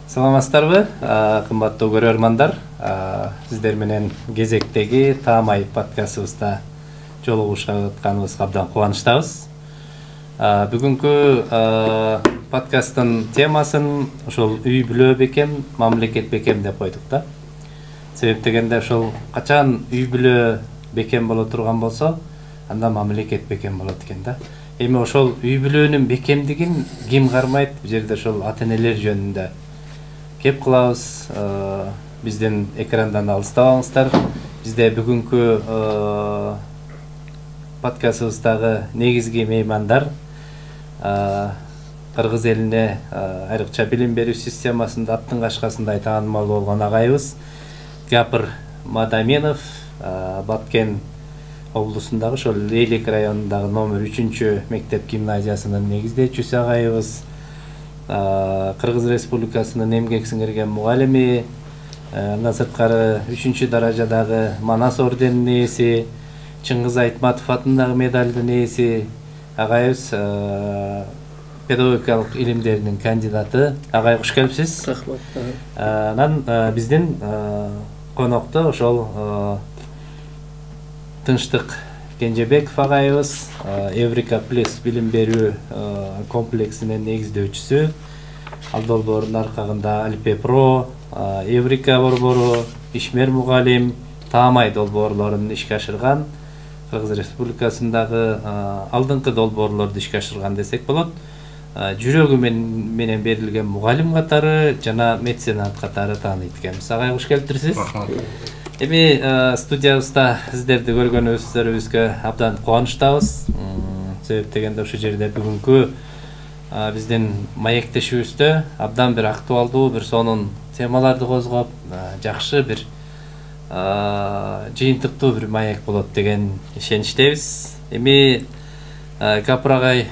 Саламатсыздарбы, кымбаттуу көрөрмандар. Сиздер менен кезектеги Таамай подкастыбызда жолугушатканыбызга абдан кубанычтабыз. Бүгүнкү подкасттын темасын ошол үй бүлө бекем, мамлекет бекем деп койдук да. Себеп дегенде ошол качан үй бүлө бекем боло турган болсо, анда мамлекет бекем болот экен да. Эми ошол үй бүлөнүн бекемдигин ким кармайт? Бул жерде ошол ата-энелер жөнүндө кеп кылабыз. Бизден экрандан алыстабаңыздар. Бизде бүгүнкү подкастыбыздагы негизги меймандар кыргыз элине айрыкча билим берүү системасында аттын кашкасындай таанымал болгон агайыбыз Гапыр Мадаменов, Баткен облусундагы ошол Лейлек районундагы номер 3 мектеп гимназиясынын негиздөөчүсү агайыбыз, Кыргыз Республикасынын эмгек сиңирген мугалими, андан сырткары 3-даражадагы Манас орденинин ээси, Чыңгыз Айтматов атындагы медалдын ээси агайыбыз, педагогикалык илимдеринин кандидаты. Агай, куш келипсиз. Рахмат. Анан биздин конокто ошол Тынчтык Кенжебеков агайыбыз, Эврика Плюс билим берүү комплексинин негиздөөчүсү. Ал долбоордун аркагында Алипе Про, Эврика борбору, Ишмер мугалим, Таамай долбоорлорун ишке ашырган, Кыргыз Республикасындагы алдыңкы долбоорлорду ишке ашырган десек болот. Жүрөгү менен берилген мугалим катары жана меценат катары тааныйт экенбиз. Агай, куш келиптирсиз. Эми студиябызда сиздерди көргөнүбүзгө абдан кубанычтабыз. Себеп дегенде ушул жерде бүгүнкү биздин маектешибизде абдан бир актуалдуу бир сонун темаларды козгоп, жакшы бир жыйынтыктуу бир маек болот деген ишеничтебиз. Эми Гапыр агай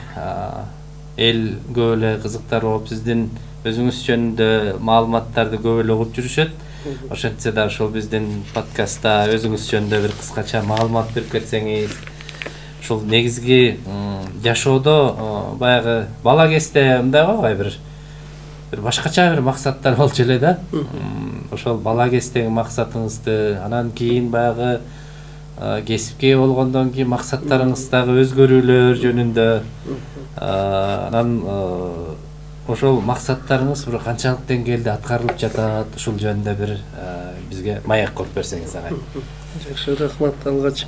эл көп эле кызыктар болуп, сиздин өзүңүз жөнүндө маалыматтарды көп эле угуп жүрүшөт. Ошентсе да ушул биздин подкастта өзүңүз жөнүндө бир кыскача маалымат берип кетсеңиз, ушул негизги жашоодо баягы бала кезде мындай го, бир башкача бир максаттар болчу эле да. Ошол бала кездеги максатыңызды, анан кийин баягы кесипке болгондон кийин максаттарыңыздагы өзгөрүүлөр жөнүндө, анан ошол максаттарыңыз бир канчалык деңгээлде аткарылып жатат, ушул жөнүндө бир бизге маек коюп берсеңиз агай. Жакшы, рахмат. Алгач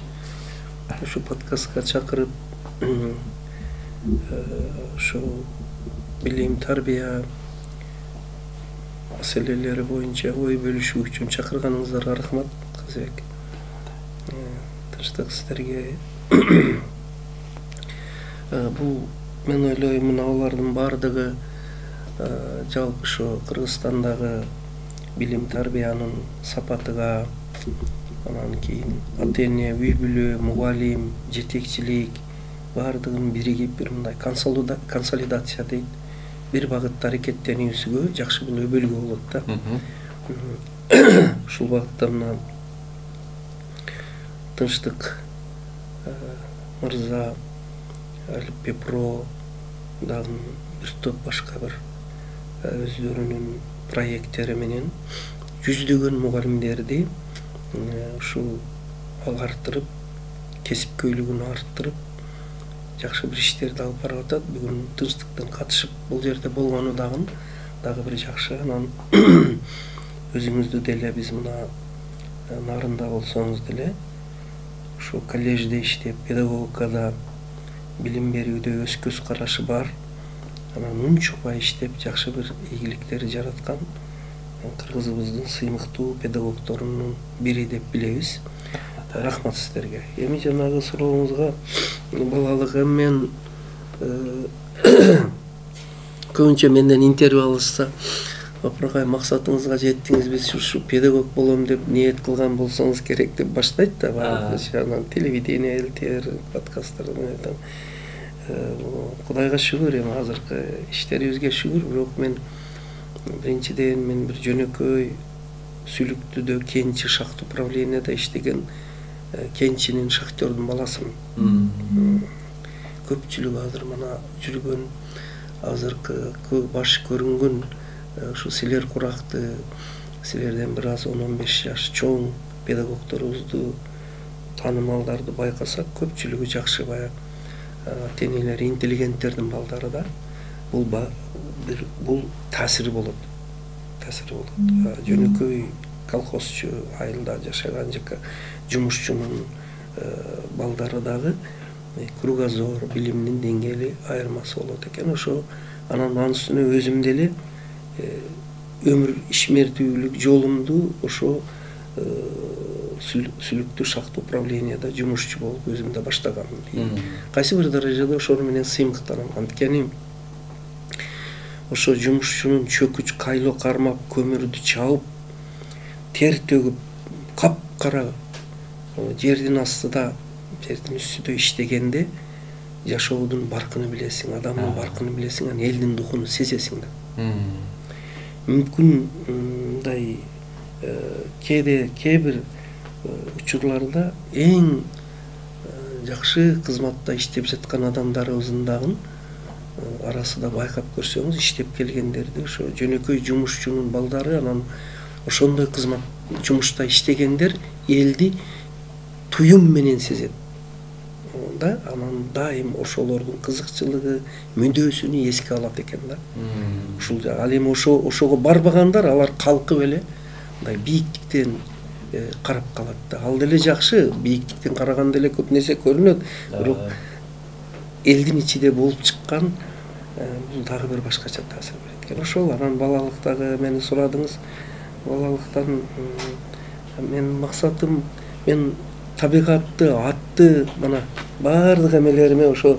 ушу подкастка чакырып, ошол билим, тарбия маселелери боюнча ой бөлүшүү үчүн чакырганыңыздарга рахмат. Казбек, тынчтык сиздерге. Бул мен ойлойм, мына алардын баардыгы жалпы ошо Кыргызстандагы билим тарбиянын сапатыга, анан кийин ата-эне, үй бүлө, мугалим, жетекчилик баардыгын биригип бир мындай консолидация дейт, бир багытта аракеттенүүсүгө жакшы бул өбөлгө болот да. Ушул багытта мына Тынчтык мырза, Алипе Про дагы бир топ башка бир өздөрүнүн проекттери менен жүздөгөн мугалимдерди ушул агартырып, кесипкөйлүгүн арттырып, жакшы бир иштерди алып барып атат. Бүгүн Тынчтыктын катышып бул жерде болгону дагы бир жакшы. Анан өзүңүздү деле биз мына нарында болсоңуз деле ушул коллежде иштеп, педагогикада билим берүүдө өз көз карашы бар, анан унчукпай иштеп жакшы бир ийгиликтерди жараткан кыргызыбыздын сыймыктуу педагогторунун бири деп билебиз. Рахмат сиздерге. Эми жанагы сурооңузга балалыгым мен көбүнчө менден интервью алышса, апыргай, максатыңызга жеттиңизби, ушу педагог болом деп ниет кылган болсоңуз керек деп баштайт да. Анан телевидение, ЛТР, подкасттардан Кудайга шүгүр, эми азыркы иштерибизге шүгүр. Бирок мен биринчиден бир жөнөкөй Сүлүктүдө кенчи шахт управленияда иштеген кенчинин шахтердун баласымын. Көпчүлүк азыр мына жүргөн азыркы баш көрүнгөн Ушу силер куракты, силерден бир аз 10-15 жаш чоң педагогторубузду, таанымалдарды байкасак, көпчүлүгү жакшы баягы тенелери интеллигенттердин балдары да. Бул таасири болот. Жөнөкөй колхозчу айылда жашаган жумушчунун балдары дагы кругозор, билимдин деңгээли айырмасы болот экен. Ошо анан анын үстүнө өзүм деле өмүр ишмердүүлүк жолумду ошо сүлүктүү шахта управленияда жумушчу болуп өзүм да баштаганмын. Кайсы бир даражада ошону менен сыймыктанам. Анткени ошо жумушчунун чөкүч кайлоо кармап, көмүрдү чабып, тер төгүп, капкара жердин астыда, жердин үстүдө иштегенде жашоодун баркын билесиң, адамдын баркын билесиң, анан элдин духун сезесиң да. Мүмкүн мындай кээ бир учурларда эң жакшы кызматта иштеп жаткан адамдарыбыздын дагы арасында байкап көрсөңүз, иштеп келгендерди ошо жөнөкөй жумушчунун балдары, анан ошондой кызмат жумушта иштегендер элди туюм менен сезет да, анан дайым ошолордун кызыкчылыгы, мүндөсүн эске алат экен да. Ушул ал эми ошого барбагандар, алар калкып эле мындай бийиктиктен карап калат да. Ал деле жакшы, бийиктиктен караганда эле көп нерсе көрүнөт, бирок элдин ичинде болуп чыккан бул дагы бир башкача таасир берет экен. Ошол анан балалыктагы мени сурадыңыз. Балалыктан менин максатым, мен табигатты, атты, мына баардык эмелериме ошо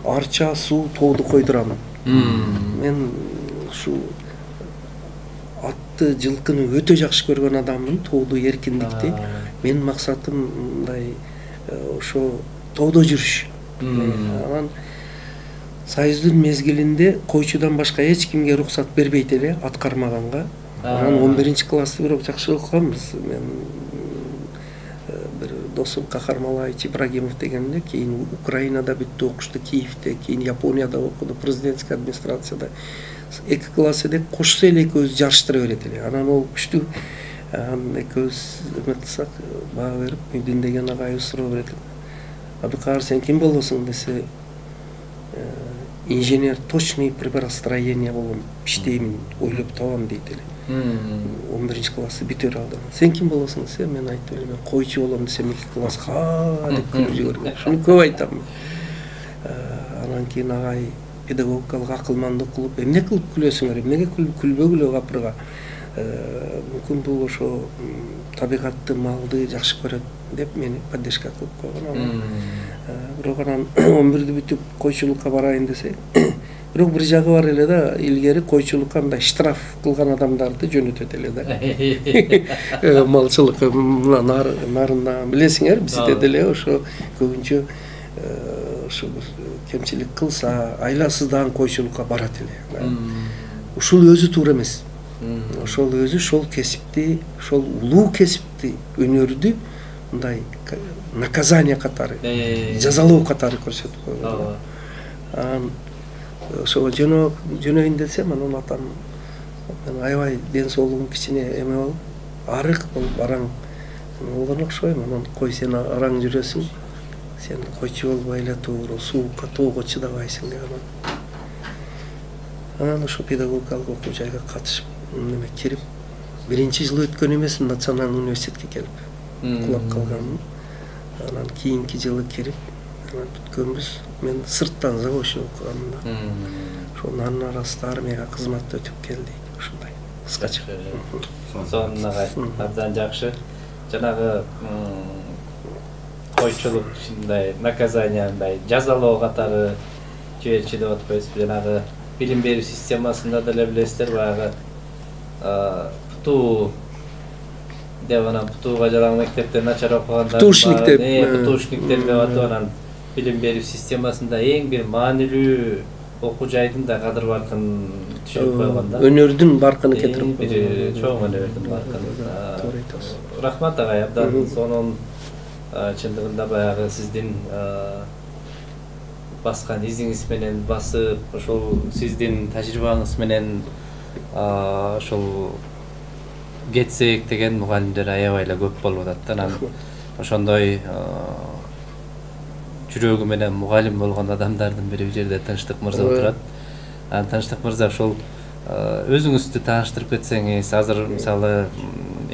арча, суу, тоодо койдурам. Мен ушу атты, жылкыны өтө жакшы көргөн адаммын, тоодо эркиндикти. Менин максатым мындай ошо тоодо жүрүш. Анан Союздун мезгилинде койчудан башка эч кимге уруксат бербейт эле ат кармаганга. Анан 11-классты бирок жакшы окуганбыз. Мен бир досум Кахар Малаевич Ибрагимов дегенде, кийин Украинада бүттү окушту, Киевде, кийин Японияда окуду, президентский администрацияда. 2 класс элек кошсо эле экөөбүз жарыштыра берет эле. Анан ол күчтүү экөөбүз эметтсак, баа берип, Мүдүн деген агайыбыз суроо берет. Абыкар, сен ким болосуң десе, инженер точный приборостроения болом, иштеймин, ойлоп табам дейт эле. 11-классты бүтөр алдым. Сен ким болосуң десе, мен айттым эле, мен койчу болом десем 2 класска деп күлүп жиберген. Шуну көп айтам. Анан кийин агай педагогикалык акылмандык кылып, эмне кылып күлөсүңөр, эмнеге күлбөгүлө капырга. Мүмкүн бул ошо табигатты, малды жакшы көрөт деп мени поддержка кылып койгон. Бирок анан 11-ди бүтүп койчулукка барайын десе, бирок бир жагы бар эле да, илгери койчулукка мындай штраф кылган адамдарды жөнөтөт эле да. Малчылык нарында билесиңер, бизде деле ошо көбүнчө ошо кемчилик кылса, айласыздан койчулукка барат эле. Ушул өзү туура эмес. Ошол өзү ошол кесипти, ошол улуу кесипти, өнөрдү мындай наказание катары, жазалоо катары көрсөтүп койгон. Анан ошого жөнөйүн десем, анан атам мен аябай ден соолугум кичине эме болуп, арык болуп, араң болгон окшойм. Анан кой, сен араң жүрөсүң, сен койчу болбой эле тур, суукка, тоого чыдабайсың деп. Анан ошо педагогикалык окуу жайга катышып, неме кирип, 1-жыл өткөн эмес, националдык университетке келип кулап калганмын. Анан кийинки жылы кирип, анан бүткөнбүз. Мен сырттан заочный окуганмын да. Ошонун анын арасында армияга кызматта өтүп келди. Ушундай кыскача. Сонуна абдан жакшы. Жанагы койчулук ушундай наказание, мындай жазалоо катары жиберчи деп атпайсызбы? Жанагы билим берүү системасында деле билесиздер, баягы пту деп анан птууга жаран мектепте начар окугандар, птушниктер деп атып анан билим берүү системасында эң бир маанилүү окуу жайдын да кадыр баркын түшүрүп койгон да. Өнөрдүн баркыны кетирип бир чоң өнөрдүн баркын. Туура айтасыз. Рахмат агай, абдан сонун чындыгында баягы сиздин баскан изиңиз менен басып, ошол сиздин тажрыйбаңыз менен ошол кетсек деген мугалимдер аябай эле көп болуп атат. Анан ошондой жүрөгү менен мугалим болгон адамдардын бири бул жерде Тынчтык мырза отурат. Анан Тынчтык мырза ошол өзүңүздү тааныштырып кетсеңиз, азыр мисалы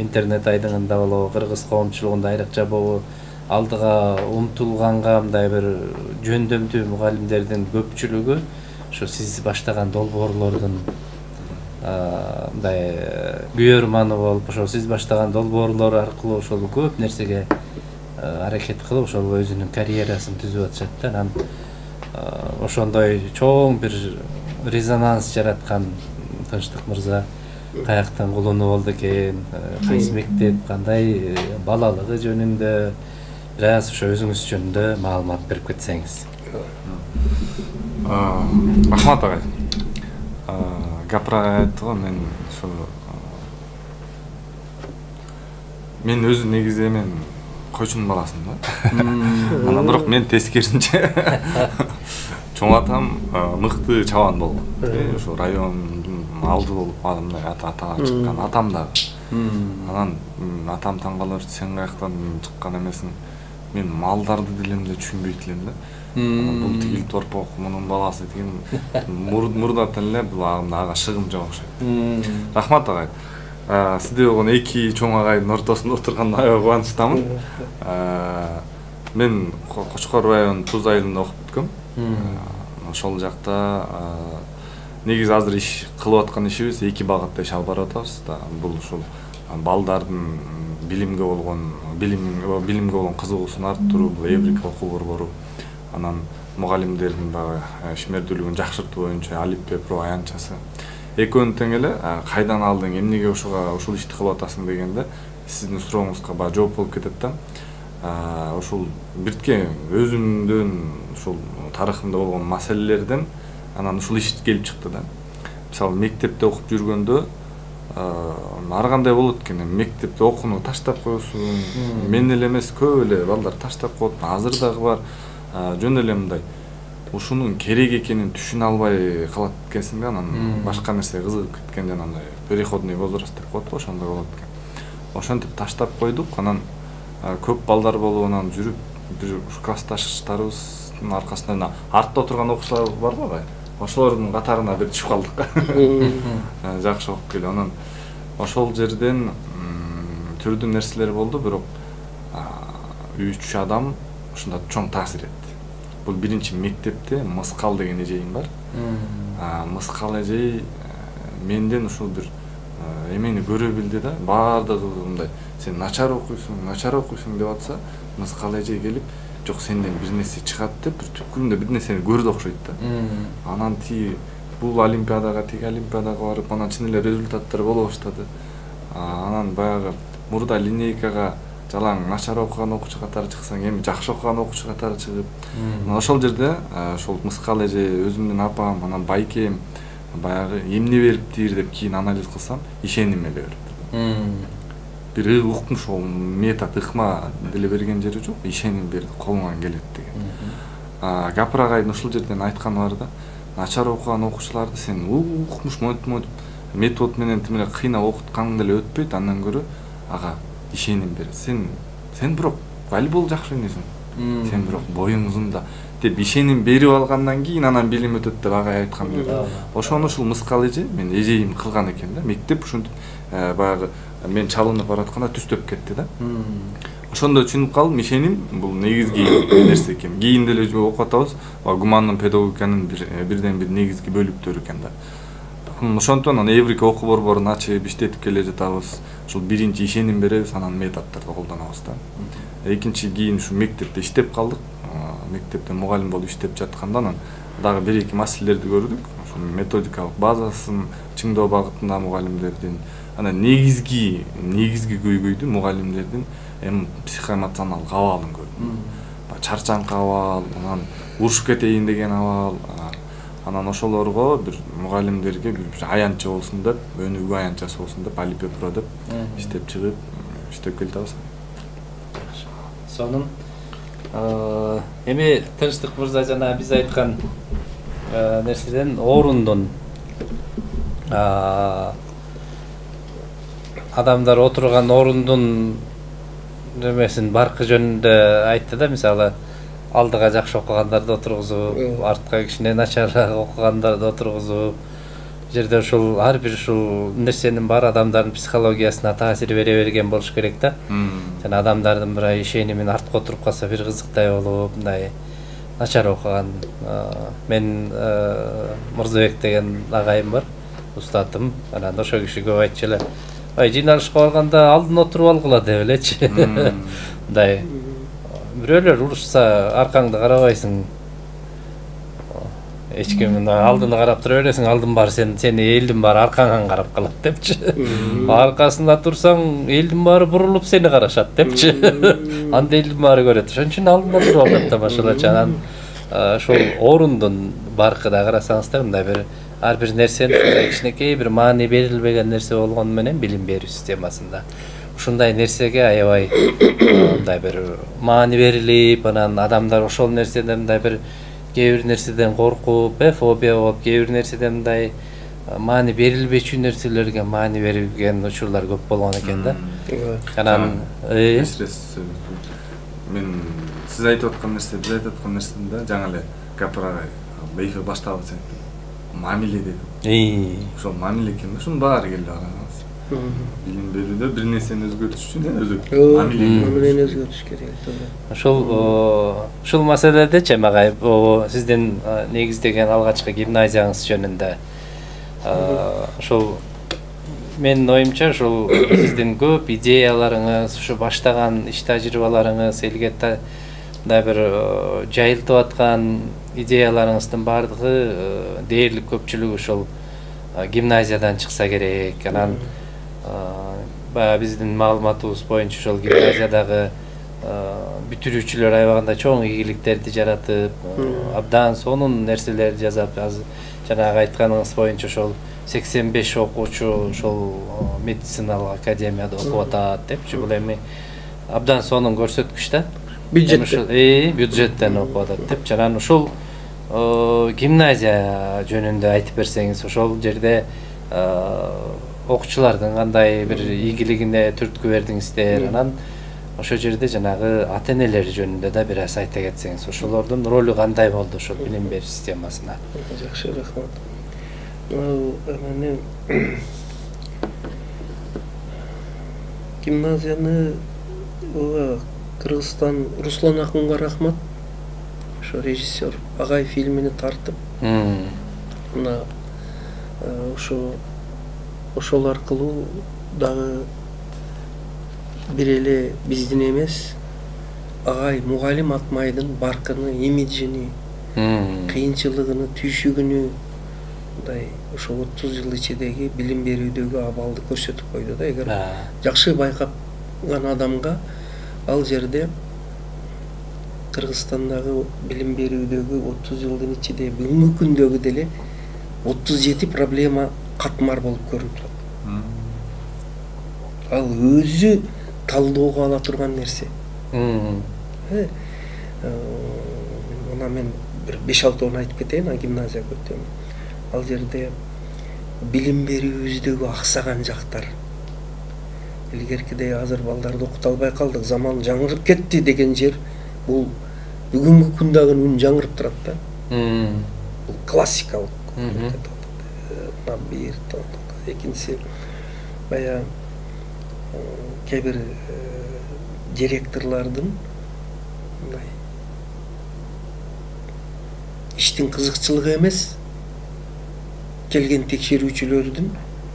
интернет айдыңында болобу, кыргыз коомчулугунда айрыкча болобу, алдыга умтулганга мындай бир жөндөмдүү мугалимдердин көпчүлүгү ошо сиз баштаган долбоорлордун мындай күйөрманы болуп, ошол сиз баштаган долбоорлор аркылуу ошол көп нерсеге аракет кылып, ошол өзүнүн карьерасын түзүп атышат да. Анан ошондой чоң бир резонанс жараткан Тынчтык мырза каяктан кулуну болду экен, кайсы мектеп, кандай балалыгы жөнүндө бир аз ошо өзүңүз жөнүндө маалымат берип кетсеңиз. Рахмат агай. Гапра айттыгы, мен өзү негизи мен койчунун баласымын да. Анан бирок мен тескерисинче чоң атам мыкты чабан болгон. Ошо райондун алды болуп мындай атага чыккан атам да. Анан атам таң калып, сен каяктан чыккан эмесиң? Мен малдарды делемде түшүнбөйт элем да. Бул тигил торпок мунун баласы деген мурдатан эле бул ага шыгым жок окшойт. Рахмат агай. Сизде болгон эки чоң агайдын ортосунда отургандан аябай кубанычтамын. Мен Кочкор районунун Туз айылында окуп бүткөм. Ошол жакта негизи азыр иш кылып аткан ишибиз эки багытта иш алып барып атабыз да. Бул ушул балдардын билимге болгон кызыгуусун арттыруу, бул эврика окуу борбору, анан мугалимдердин баягы ишмердүүлүгүн жакшыртуу боюнча алипбе про аянтчасы. Экөөнү тең эле кайдан алдың, эмнеге ушул ишти кылып атасың дегенде сиздин сурооңузга баягы жооп болуп кетет да. Ушул биртке өзүмдүн ушул тарыхымда болгон маселелерден анан ушул иш келип чыкты да. Мисалы мектепте окуп жүргөндө ар кандай болот экен, мектепте окууну таштап коесуң, мен эле эмес көп эле балдар таштап коет, азыр дагы бар. Жөн эле мындай ушунун керек экенин түшүнө албай калат экенсиң да, анан башка нерсеге кызыгып кеткенден андай переходный возраст деп коет го, ошондой болот экен. Ошентип таштап койдук, анан көп балдар болуп анан жүрүп бир классташтарыбыздын аркасында артта отурган окуучулар бар го бай. Ошолордун катарына бир түшүп калдык. Жакшы окуп келип, анан ошол жерден түрдүү нерселер болду, бирок 3 адам ушунда чоң таасир этти. Бул биринчи мектепте Мыскал деген эжейим бар. Мыскал эжей менден ушул бир эмени көрө билди да, баардыгы мындай сен начар окуйсуң деп атса, Мыскал эжей келип, жок сенден бир нерсе чыгат деп, бир түпкүрүндө бир нерсени көрдү окшойт да. Анан бул олимпиадага, тиги олимпиадага барып, анан чын эле результаттар боло баштады. Анан баягы мурда линейкага жалаң начар окуган окуучу катары чыксаң, эми жакшы окуган окуучу катары чыгып, ошол жерде ошол Мыскал эже, өзүмдүн апам, анан байкем баягы эмне бериптир деп кийин анализ кылсам, ишеним эле бериптир. Бир укмуш, ол метод ыкма деле берген жери жок, ишеним берди, колуңан келет деген. Гапыр агайдын ушул жерден айтканы бар да, начар окуган окуучуларды сен укмуш метод менен тим эле кыйнап окутканың деле өтпөйт, андан көрө ага ишеним бер. Сен бирок волейбол жакшы ойнойсуң. Сен бирок боюң узун да деп ишеним берип алгандан кийин анан билим өтөт деп агай айткан бир. Ошону ушул Мыскал эже, мен эжейим кылган экен да. Мектеп ушинтип баягы мен чалынып баратканда түстөп кетти да. Ошондо түшүнүп калдым, ишеним бул негизги нерсе экен. Кийин деле окуп атабыз, гумандын педагогиканын бирден бир негизги бөлүктөрү экен да. Ошондон анан эврика окуу борборун ачып иштетип келе жатабыз. Ушул биринчи ишеним беребиз, анан методдорду колдонобуз да. Экинчи кийин ушу мектепте иштеп калдык. Мектепте мугалим болуп иштеп жатканда анан дагы бир-эки маселелерди көрдүк. Ошол методикалык базасын чыңдоо багытында мугалимдердин, анан негизги көйгөйдү мугалимдердин психоэмоционалдык абалын көрдүм. Чарчаңкы абал, анан урушуп кетейин деген абал. Анан ошолорго бир мугалимдерге бир аянтча болсун деп, өнүгүү аянтчасы болсун деп, алипбе про деп иштеп чыгып, иштеп келатабыз. Сонун эми Тынчтык мырза жана биз айткан нерседен, орундон адамдар отурган орундун немесин баркы жөнүндө айтты да, мисалы алдыга жакшы окугандарды отургузуп, артка кичине начараак окугандарды отургузуп, жерде ушул ар бир ушул нерсенин бар адамдардын психологиясына таасир бере берген болуш керек да. Жана адамдардын бир ишенимин артка отуруп калса бир кызыктай болуп, мындай начар окуган. Мен Мырзабек деген агайым бар, устатым. Анан ошол киши көп айтчу эле. Жыйналышка барганда алдын отуруп алгыла деп элечи. Мындай бирөөлөр урушса аркаңды карабайсың. Эч ким алдыны карап тура бересиң, алдын бар сени элдин баары аркаңан карап калат депчи. Аркасында турсаң элдин баары бурулуп сени карашат депчи. Анда элдин баары көрөт. Ошон үчүн алдында туруп алат да башалачы. Анан ошол орундун баркыда карасаңыздар, мындай бир ар бир нерсенин кичинекей бир маани берилбеген нерсе болгону менен билим берүү системасында ушундай нерсеге аябай мындай бир маани берилип, анан адамдар ошол нерседен мындай бир кээ бир нерседен коркуп, фобия болуп, кээ бир нерседен мындай маани берилбечү нерселерге маани берилген учурлар көп болгон экен да. Анан мен сиз айтып аткан нерсе, биз айтып аткан нерседен да жаңы эле Капырагай бейфе баштап атсаң мамиле дедим. Ошол мамиле экен да, ушунун баары келди караңыз. Билим берүүдө бир нерсени өзгөртүш үчүн мамилени өзгөртүш керек. Ушул маселедечи агай, сиздин негиздеген алгачкы гимназияңыз жөнүндө ошол менин оюмча ушул сиздин көп идеяларыңыз, ушу баштаган иш тажрыйбаларыңыз, элге мындай бир жайылтып аткан идеяларыңыздын баардыгы дээрлик көпчүлүгү ошол гимназиядан чыкса керек. Анан баягы биздин маалыматыбыз боюнча ошол гимназиядагы бүтүрүүчүлөр аябагында чоң ийгиликтерди жаратып, абдан сонун нерселерди жасап, жанагы айтканыңыз боюнча ошол 85 окуучу ошол медициналык академияда окуп атат депчи. Бул эми абдан сонун көрсөткүч да. Бюджеттен окуп атат депчи. Анан ушул гимназия жөнүндө айтып берсеңиз, ошол жерде окуучулардын кандай бир ийгилигине түрткү бердиңиздер, анан ошол жерде жанагы ата-энелер жөнүндө да бир аз айта кетсеңиз, ошолордун ролу кандай болду ошол билим берүү системасына? Жакшы, рахмат. Гимназияны Кыргызстан Руслан Акунга рахмат. Ошо режиссер агай фильмини тартып, мына ошол аркылуу дагы бир эле биздин эмес, агай мугалим Атмайдын баркыны, имиджини, кыйынчылыгыны, түйшүгүнү, мындай ошо 30 жыл ичидеги билим берүүдөгү абалды көрсөтүп койду да. Эгер жакшы байкаган адамга ал жерде Кыргызстандагы билим берүүдөгү 30 жылдын ичинде бүгүнкү күндөгү деле 37 проблема катмар болуп көрүнүп турат. Ал өзү талдоого ала турган нерсе. Мына мен бир 5-6 айтып кетейин, гимназияга өтөм. Ал жерде билим берүүбүздөгү аксаган жактар. Илгеркидей азыр балдарды окута албай калдык, заман жаңырып кетти деген жер бул бүгүнкү күндөгү үн жаңырып турат да. Бул классикалык. Бир, экинчиси баягы кээ бир директорлордун мындай иштин кызыкчылыгы эмес, келген текшерүүчүлөрдүн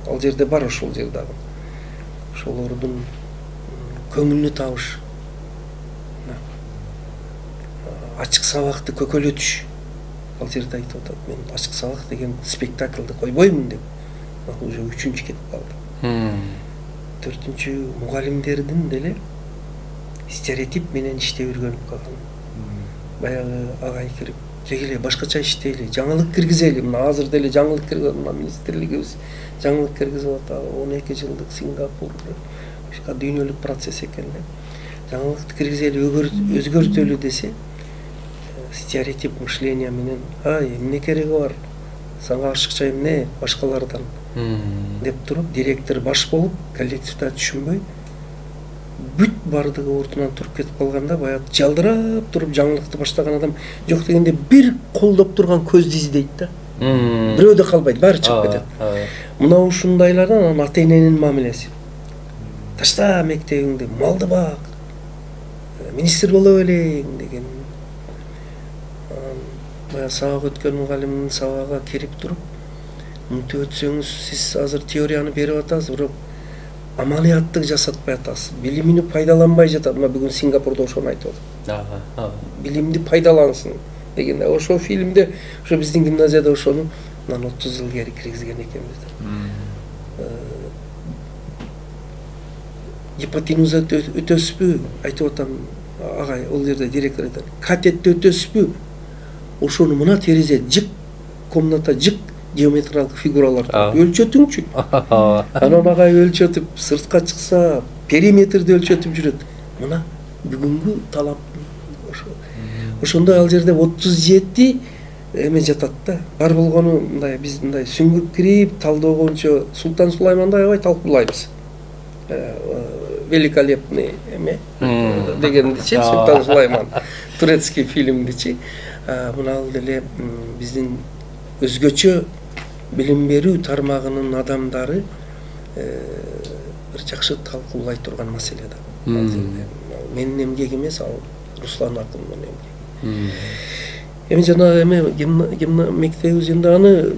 ал жерде бар, ошол жердагы ошолордун көңүлүнү табыш, ачык сабакты көкөлөтүш. Ал жерде айтып атат, мен ачык сабак деген спектакльды койбоймун деп. Уже 3-чү кетип калды. 4-чү мугалимдердин деле стереотип менен иштеп үйрөнүп калган. Баягы агай кирип, келе башкача иштейли, жаңылык киргизели. Мына азыр деле жаңылык киргизип, мына министрлигибиз жаңылык киргизип атат. 12 жылдык Сингапур дүйнөлүк процесс экен. Жаңылыкты киргизели, өзгөртөлү десе, стереотип мышления менен, эмне кереги бар? Сага ашыкча эмне башкалардан? деп туруп директор баш болуп коллективде түшүнбөй бүт бардыгы ордунан туруп кетип калганда баягы жалдырап туруп жаңылыкты баштаган адам жок дегенде бир колдоп турган көздү издейт да. Бирөө да калбайт, баары чыгып кетет. Мына ушундайлардан анан ата эненин мамилеси. Ташта мектебиңди, малды бак, министр боло белең деген. Баягы сабак өткөн мугалимдин сабагына кирип туруп, мынтип өтсөңүз сиз азыр теорияны берип атасыз, бирок амалияттык жасатпай атасыз. Билимини пайдаланбай жатат. Мына бүгүн Сингапурда ошону айтып атат. Билимди пайдалансын деген. Ошо фильмде, ошо биздин гимназияда ошону 30 жыл кери киргизген экенбиз да. Гипотенуза өтөсүзбү? Айтып атам, агай, ол жерде директор айтат. Катетти өтөсүзбү? Ошону мына терезе жык, комната жык геометриялык фигуралар өлчөтүңчү. Анан агай өлчөтүп, сыртка чыкса, периметрди өлчөтүп жүрөт. Мына бүгүнгү талап ошо. Ошондой ал жерде 37 эме жатат да. Бар болгону мындай биз мындай сүңгүп кирип, талдоогончо Султан Сулайманды аябай талкуулайбыз. Великолепный эме дегендичи Султан Сулайман турецкий фильмдичи. Мына ал деле биздин өзгөчө билим берүү тармагынын адамдары бир жакшы талкуулай турган маселе да. Менин эмгек эмес, ал Руслан Акындын эмгеги. Эми жана эме мектебибизде аны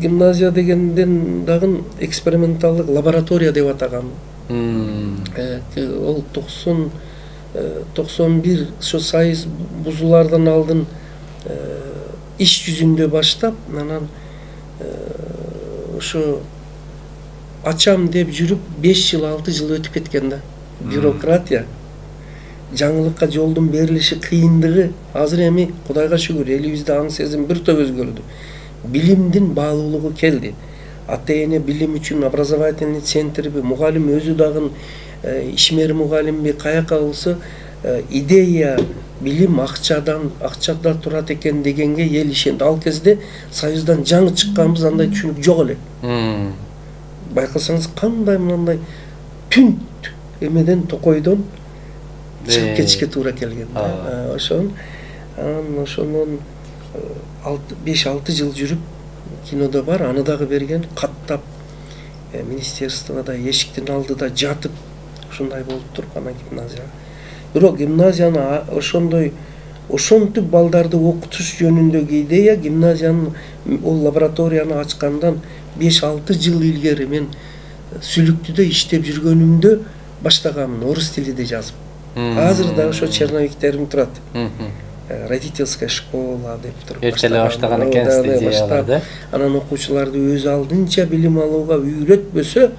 гимназия дегенден дагы эксперименталдык лаборатория деп атаган. Ол 91 ошо сайыз бузулардан алдын иш жүзүндө баштап, анан ошо ачам деп жүрүп 5 жыл 6 жыл өтүп кеткен да. Бюрократия, жаңылыкка жолдун берилиши кыйындыгы азыр эми Кудайга шүгүр элибизде аң сезим бир топ өзгөрдү. Билимдин баалуулугу келди. Ата эне билим үчүн образовательный центрби, мугалим өзү дагы ишмер мугалимби каяка болсо идея билим акчада турат экен дегенге эл ишенди. Ал кезде Союздан жаңы чыкканбыз, андай түшүнүк жок эле. Байкасаңыз кандай мындай түн эмеден токойдон чыгып кетишке туура келген. Ошонун 5-6 жыл жүрүп кинодо бар, аны дагы берген, каттап министерствода эшиктин алдыда жатып ушундай болуп туруп анан гимназияга. Бирок гимназияны ошентип балдарды окутуш жөнүндөгү идея гимназиянын ол лабораторияны ачкандан 5-6 жыл илгери мен Сүлүктүдө иштеп жүргөнүмдө баштаганмын, орус тилинде жазып. Азыр да ошо черновиктерим турат. Родительская школа деп туруп эртеле баштаган экенсиз идеяларды. Анан окуучуларды өз алдынча билим алууга үйрөтпөсө,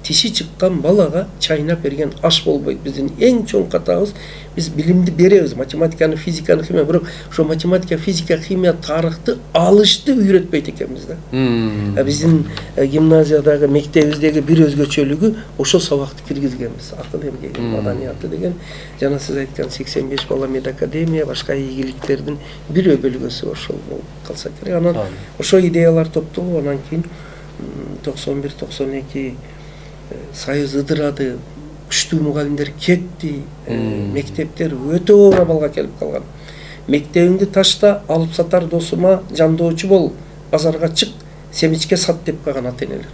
тиши чыккан балага чайнап берген аш болбойт. Биздин эң чоң катабыз, биз билимди беребиз, математиканы, физиканы, химия, бирок ошо математика, физика, химия, тарыхты алышты үйрөтпөйт экенбиз да. Биздин гимназиядагы мектебибиздеги бир өзгөчөлүгү ошо сабакты киргизгенбиз. Акыл эмгеги, маданияты деген. Жана сиз айткан 85 бала медакадемия, башка ийгиликтердин бир бөлгөсү ошол болуп калса керек. Анан ошо идеялар топтолуп, анан кийин 91-92 Союз ыдырады, күчтүү мугалимдер кетти, мектептер өтө оор абалга келип калган. Мектебиңди ташта, алып сатар досума жандоочу бол, базарга чык, семичке сат деп калган ата энелер.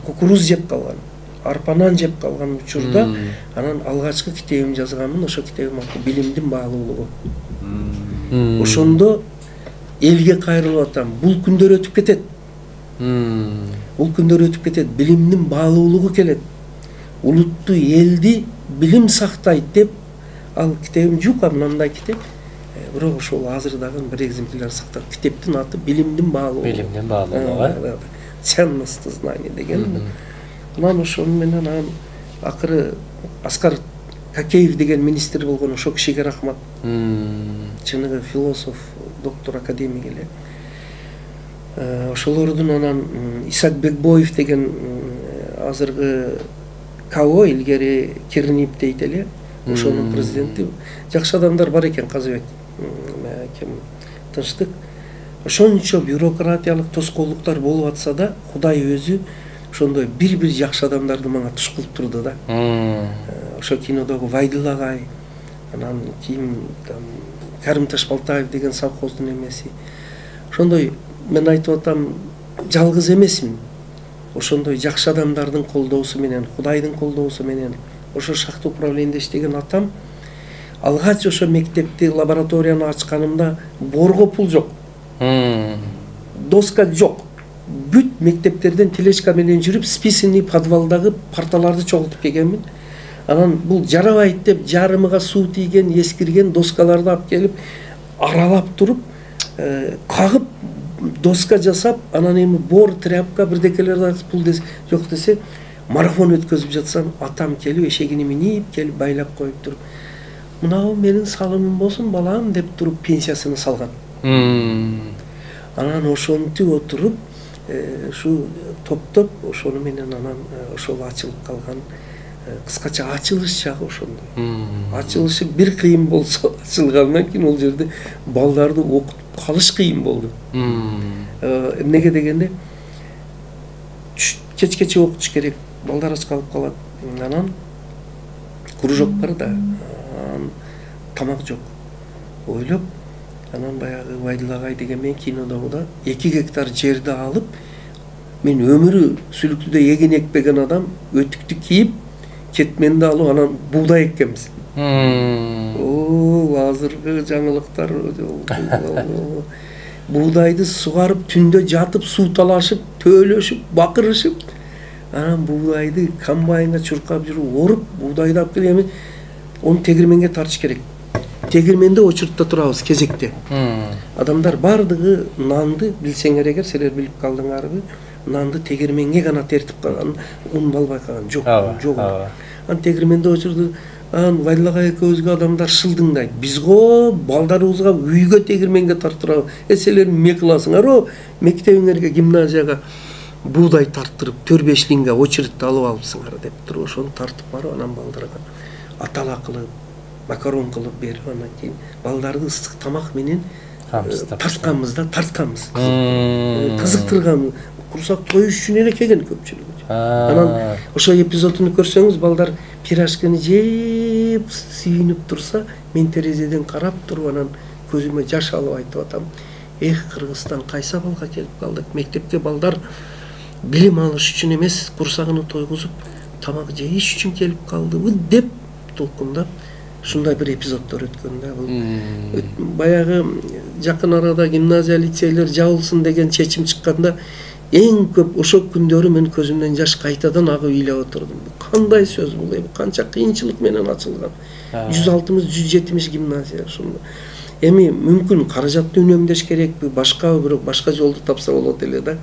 Кукуруз жеп калган, арпа нан жеп калган учурда, анан алгачкы китебимди жазганмын, ошо китебим аты билимдин баалуулугу. Ошондо элге кайрылып атам, бул күндөр өтүп кетет. Бул күндөр өтүп кетет, билимдин баалуулугу келет. Улутту, элди билим сактайт деп, ал китебим жука, мындай китеп. Бирок ошол азыр дагы бир экземпляр сакталып. Китептин аты билимдин баалуулугу. Билимдин баалуулугу. Ценности знания деген. Анан ошону менен акыры Аскар Какеев деген министр болгон, ошо кишиге рахмат. Чыныгы философ, доктор, академик эле. Ошолордун анан Исак Бекбоев деген азыркы КАО илгери Кирнип дейт эле, ошонун президенти. Жакшы адамдар бар экен, Казыбек, ким Тынчтык. ошончо бюрократиялык тоскоолдуктар болуп атса да Кудай өзү ошондой бир жакшы адамдарды мага туш кылып турду да. Ошо кинодогу Вайдыл агай, анан ким Карим Ташбалтаев деген совхоздун эмеси. Ошондой мен айтып атам, жалгыз эмесмин. Ошондой жакшы адамдардын колдоосу менен, Кудайдын колдоосу менен ошо шахта управлениеде иштеген атам алгач ошо мектепти, лабораторияны ачканымда борго пул жок. Доска жок. Бүт мектептерден тележка менен жүрүп, списанный подвалдагы парталарды чогултуп келгенмин. Анан бул жарабайт деп жарымыга суу тийген, эскирген доскаларды алып келип, аралап туруп, кагып доска жасап, анан эми бор, тряпка, бирдекелерди пул жок десе, марафон өткөзүп жатсам, атам келип, эшегине минип келип байлап коюп туруп, мынау менин салымым болсун балам деп туруп пенсиясыны салган. Анан ошентип отуруп, ушу топтоп, ошону менен анан ошол ачылып калган. Кыскача ачылыш жагы ошондой. Ачылышы бир кыйын болсо, ачылгандан кийин ол жерде балдарды окутуп калыш кыйын болду. Эмнеге дегенде кечкече окутуш керек, балдар ач калып калат. Анан кружок бар да, тамак жок. Ойлоп, анан баягы Вайдыл агай деген мен кинодогуда 2 гектар жерди алып, мен өмүрү сүлүктүдө эгин экпеген адам өтүктү кийип, кетменди алып, анан буудай эккенбиз. Азыркы жаңылыктар. Буудайды сугарып, түндө жатып, суу талашып, төөлөшүп, бакырышып, анан буудайды комбайнга чуркап жүрүп, оруп, буудайды алып келгенбиз. Onu тегирменге тартыш керек. Тегирменде очуртта турабыз кезекте. Адамдар бардыгы нанды билсеңер эгер, силер билип калдыңарбы, нанды тегирменге гана тертип калган, ун балбай калган жок. Ан тегирменде очурду, ан Вайдыл агай экөөбүзгө адамдар шылдыңдайт. Биз го балдарыбызга үйгө тегирменге тартырабыз. Силер эмне кыласыңар? Мектебиңерге, гимназияга буудай тарттырып, 4-5 линге очередти алып алыпсыңар деп туруп, ошону тартып барып, анан балдарга атала кылып, макарон кылып берип, анан кийин балдарды ыстык тамак менен тартканбыз. Кызыктырган, курсак тоюш үчүн эле келген көпчүлүгү. Анан ошо эпизодун көрсөңүз, балдар пирожканы жеп, сүйүнүп турса, мен терезеден карап туруп, анан көзүмө жаш алып айтып атам, Кыргызстан кайсы абалга келип калдык? Мектепке балдар билим алыш үчүн эмес, курсагын тойгузуп, тамак жейиш үчүн келип калдыбы деп толкундап, ушундай бир эпизоддор өткөн да. Бул баягы жакын арада гимназия, лицейлер жабылсын деген чечим чыкканда, эң көп ошо күндөрү мен көзүмдөн жаш кайтадан агып ыйлап отурдум. Кандай сөз бул? Канча кыйынчылык менен ачылган. 160-170 гимназия ошондо. Эми мүмкүн каражатты үнөмдөш керекпи, башка жолду тапса болот эле да.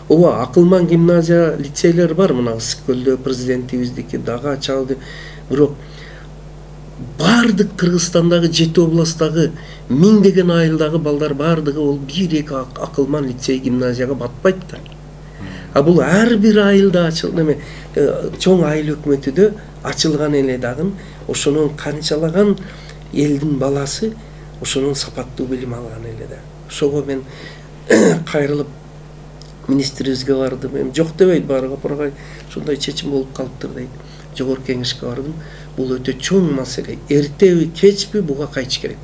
Ооба, акылман гимназия, лицейлер бар, мына Ысык-Көлдө президентибиздики дагы ачабы. Бирок бардык Кыргызстандагы 7 областтагы миңдеген айылдагы балдар бардыгы ол 1-2 акылман лицей гимназияга батпайт да. А бул ар бир айылда ачылган, чоң айыл өкмөтүдө ачылган эле дагы ошонун канчалаган элдин баласы ошонун сапаттуу билим алган эле да. Ошого мен кайрылып министрибизге бардым. Эми жок дебейт, баары капыргай ушундай чечим болуп калыптыр дейт. Жогорку кеңешке бардым. Бул өтө чоң маселе. Эртеби, кечпи буга кайтыш керек.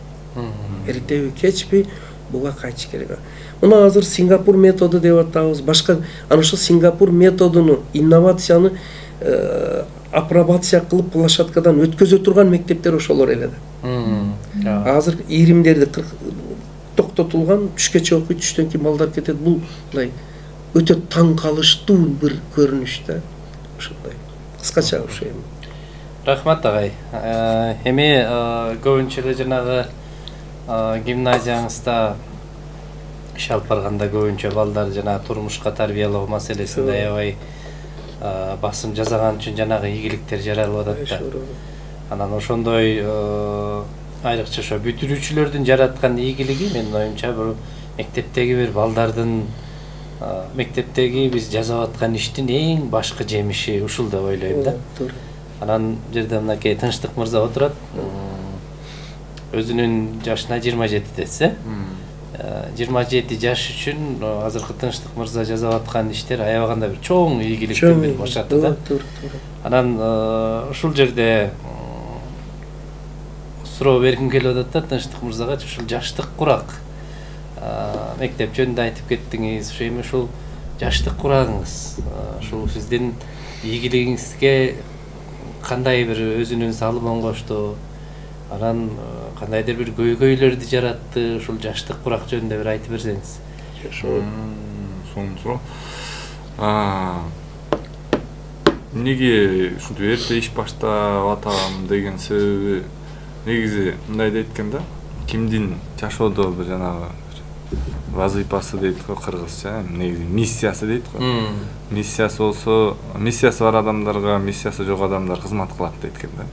Эртеби, кечпи буга кайтыш керек. Мына азыр Сингапур методу деп атабыз. Башка ана ошо Сингапур методуну, инновацияны апробация кылып площадкадан өткөзө турган мектептер ошолор эле да. Азыр иримдерди токтотулган, түшкече окуйт, түштөн кийин балдар кетет. Бул мындай өтө таң калыштуу бир көрүнүш да. Ушундай. Кыскача ошо эми. Рахмат агай. Эми көбүнчө эле жанагы гимназияңызда иш алып барганда көбүнчө балдар жанагы турмушка тарбиялоо маселесинде аябай басым жасаган үчүн жанагы ийгиликтер жаралып атат да. Анан ошондой айрыкча ошо бүтүрүүчүлөрдүн жараткан ийгилиги менин оюмча бул мектептеги бир балдардын мектептеги биз жасап аткан иштин эң башкы жемиши ушул деп ойлойм да. Анан жерде мынакей Тынчтык мырза отурат. Өзүнүн жашына 27 десе, 27 жаш үчүн азыркы Тынчтык мырза жасап аткан иштер аябаганда бир чоң ийгиликтен бир башаты да. Анан ушул жерде суроо бергим келип атат да Тынчтык мырзага, ушул жаштык курак мектеп жөнүндө айтып кеттиңиз, ошо эми ушул жаштык курагыңыз ушул сиздин ийгилигиңизге кандай бир өзүнүн салымын кошту, анан кандайдыр бир көйгөйлөрдү жаратты, ушул жаштык курак жөнүндө бир айтып берсеңиз. Сонун. Эмнеге ушинтип эрте иш баштап атам деген себеби негизи мындай дейт экен да. Кимдин жашоодо бир жанагы вазыйпасы дейт го кыргызча, негизи миссиясы дейт го. Миссиясы болсо, миссиясы бар адамдарга миссиясы жок адамдар кызмат кылат дейт экен да.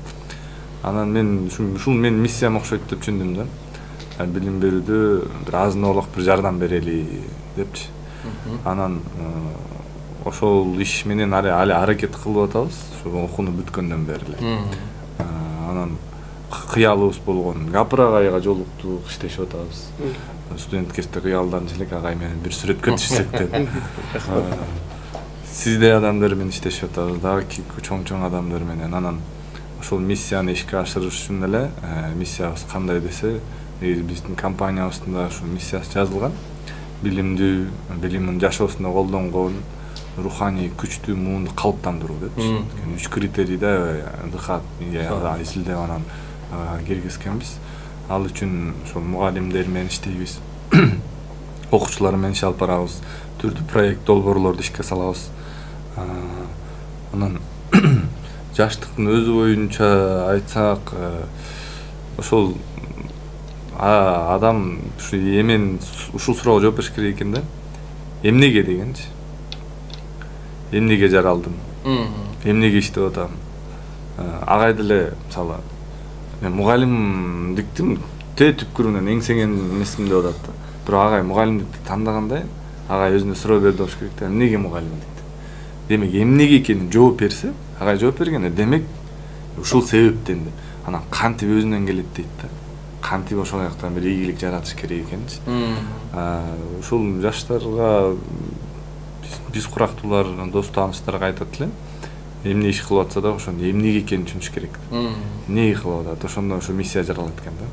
Анан мен ушул менин миссиям окшойт деп түшүндүм да. Билим берүүдө бир азын-олук бир жардам берели депчи. Анан ошол иш менен али аракет кылып атабыз, ошо окууну бүткөндөн бери эле. Анан кыялыбыз болгон Гапыр агайга жолуктук, иштешип атабыз. Студент кезде кыялдан элек агай менен бир сүрөткө түшсөк деп. Сиздей адамдар менен иштешип атабыз, дагы чоң адамдар менен. Анан ошол миссияны ишке ашырыш үчүн эле миссиябыз кандай десе, биздин компаниябыздын да ушул миссиясы жазылган. Билимин жашоосунда колдонгон руханий күчтүү муунду калыптандыруу депчи. 3 критерийде дыхат изилдеп анан киргизкенбиз. Ал үчүн ошол мугалимдер менен иштейбиз. Окуучулар менен иш алып барабыз. Түрдүү проект долбоорлорду ишке салабыз. Анан жаштыктын өзү боюнча айтсак, ошол адам ушу эмен ушул суроого жооп бериш керек экен да. Эмнеге дегенчи. Эмнеге жаралдым? Эмнеге иштеп атам? Агай деле мисалы мен мугалимдиктин түпкүрүнөн эңсеген эмесим деп атат да. Бирок агай мугалимдикти тандагандай, агай өзүнө суроо берди болуш керек да. Эмнеге мугалимдик? Демек эмнеге экенин жооп берсе, агай жооп берген, демек ушул себептен деп. Анан кантип өзүнөн келет дейт да. Кантип ошол жактан бир ийгилик жаратыш керек экенчи. Ушул жаштарга биз курактуулар, дос тааныштарга айтат элем. Эмне иш кылып атса да ошону эмнеге экенин түшүнүш керек. Эмнеге кылып атат, ошондо ошо миссия жаралат экен да.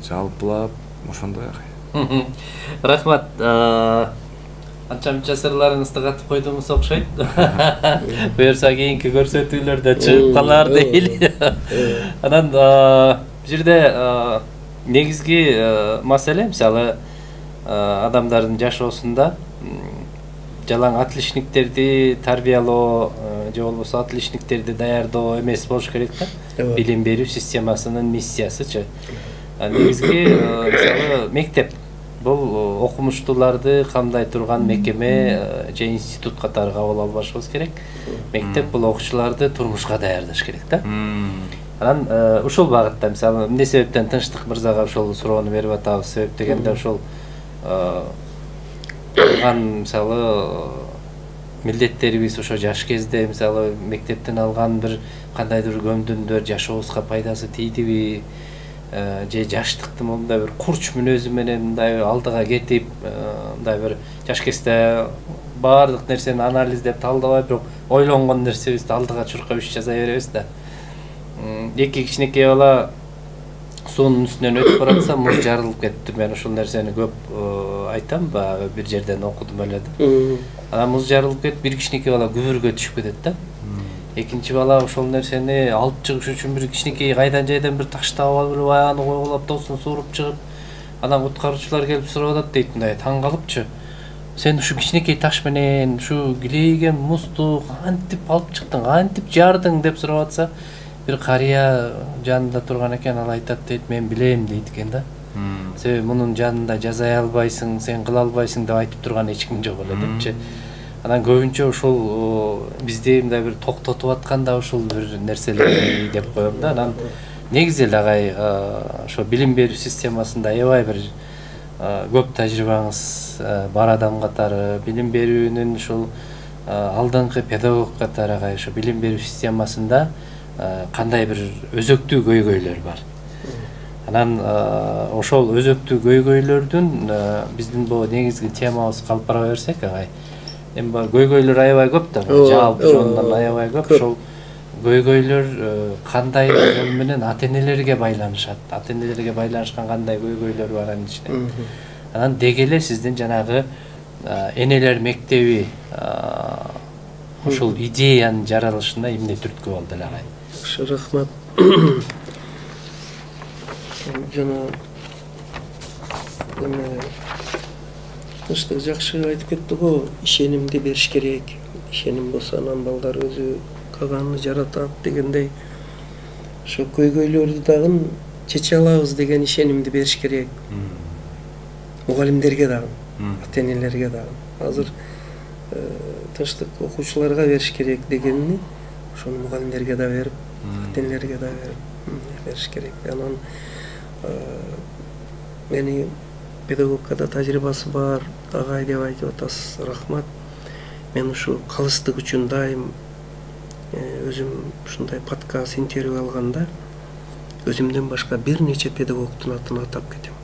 Жалпылап ошондой агай. Рахмат. Анча-мынча сырларыңызды катып койдуңуз окшойт. Буюрса кийинки көрсөтүүлөрдө чыгып калар дейли. Анан бул жерде негизги маселе мисалы адамдардын жашоосунда жалаң отличниктерди тарбиялоо же болбосо отличниктерди даярдоо эмес болуш керек да. Билим берүү системасынын миссиясычы. Негизги мисалы мектеп бул окумуштууларды камдай турган мекеме же институт катары кабыл албашыбыз керек. Мектеп бул окуучуларды турмушка даярдаш керек да. Анан ушул багытта мисалы эмне себептен Тынчтык мырзага ошол суроону берип атабыз, себеп дегенде ошол мисалы милдеттерибиз ошо жаш кезде мисалы мектептен алган бир кандайдыр көмдүмдөр жашообузга пайдасы тийдиби, же жаштыктын мындай бир курч мүнөзү менен мындай алдыга кетип, мындай бир жаш кезде баардык нерсени анализдеп талдабай, бирок ойлонгон нерсебизди алдыга чуркап иш жасай беребиз да. Эки кичинекей бала суунун үстүнөн өтүп баратса муз жарылып кетти. Мен ушул нерсени көп айтам, баягы бир жерден окудум эле да. Анан муз жарылып кетип, бир кичинекей бала күбүргө түшүп кетет да. Экинчи бала ошол нерсени алып чыгыш үчүн бир кичинекей кайдан жайдан бир таш таап алып, аяғын койгулап, тоосун сууруп чыгып, анан куткаруучулар келип сурап атат дейт, мындай таң калыпчы. Сен ушу кичинекей таш менен ушу килейген музду кантип алып чыктың, кантип жардың деп сурап атса, бир карыя жанында турган экен, ал айтат дейт, мен билем дейт экен да. Себеби мунун жанында жазай албайсың, сен кыла албайсың деп айтып турган эч ким жок эле депчи. Анан көбүнчө ушул бизди мындай бир токтотуп атканда ушул бир нерселер деп коем да. Анан негизи эле агай ошо билим берүү системасында аябай бир көп тажрыйбаңыз бар адам катары, билим берүүнүн ушул алдыңкы педагог катары агай ошо билим берүү системасында кандай бир өзөктүү көйгөйлөр бар. Анан ошол өзөктүү көйгөйлөрдүн биздин бул негизги темабыз калып бара берсек агай. Эми бар көйгөйлөр аябай көп да, жалпы жонунан аябай көп. Ошол көйгөйлөр кандай жол менен ата-энелерге байланышат? Ата-энелерге байланышкан кандай көйгөйлөр бар анын ичинде? Анан деги эле сиздин жанагы энелер мектеби ушул идеянын жаралышына эмне түрткү болду эле агай? Рахмат. Жана тынчтык жакшы айтып кетти го, ишенимди бериш керек. Ишеним болсо анан балдар өзү калганын жаратат дегендей. Ошо көйгөйлөрдү дагы чече алабыз деген ишенимди бериш керек. Мугалимдерге дагы, ата-энелерге дагы. Азыр тынчтык окуучуларга бериш керек дегенни ошону мугалимдерге да берип, ата-энелерге да бериш керек. Анан мени педагогикада тажрыйбасы бар агай деп айтып атасыз. Рахмат. Мен ушу калыстык үчүн дайым өзүм ушундай подкаст интервью алганда өзүмдөн башка бир нече педагогдун атын атап кетем.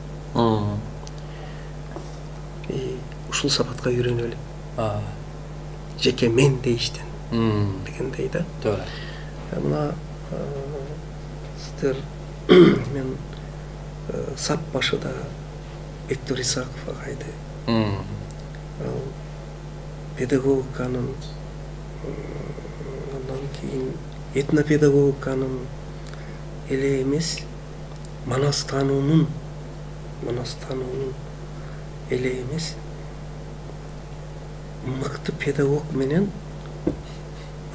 Ушул сапатка үйрөнөлү. Жеке мен дейиштен дегендей да. Туура. Мына сиздер мен сап башыда Бектур Исаков агайды педагогиканын андан кийин этнопедагогиканын эле эмес манас таануунун эле эмес мыкты педагог менен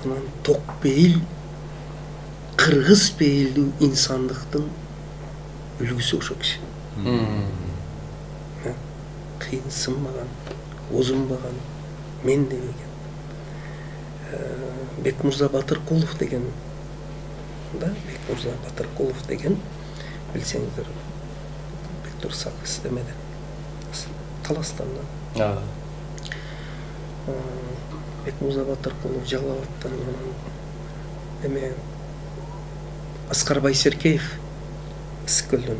анан ток пейил кыргыз пейилдүү инсандыктын үлгүсү ошо киши. Кыйынсынбаган, озунбаган, мен дебеген. Бекмырза Батыркулов деген, да, Бекмырза Батыркулов деген, билсеңиздер, Бектур Исаков эмеден, Таластандан. Бекмырза Батыркулов Жалал Абадтан, эме Аскар Байсеркеев Ысыккөлдөн.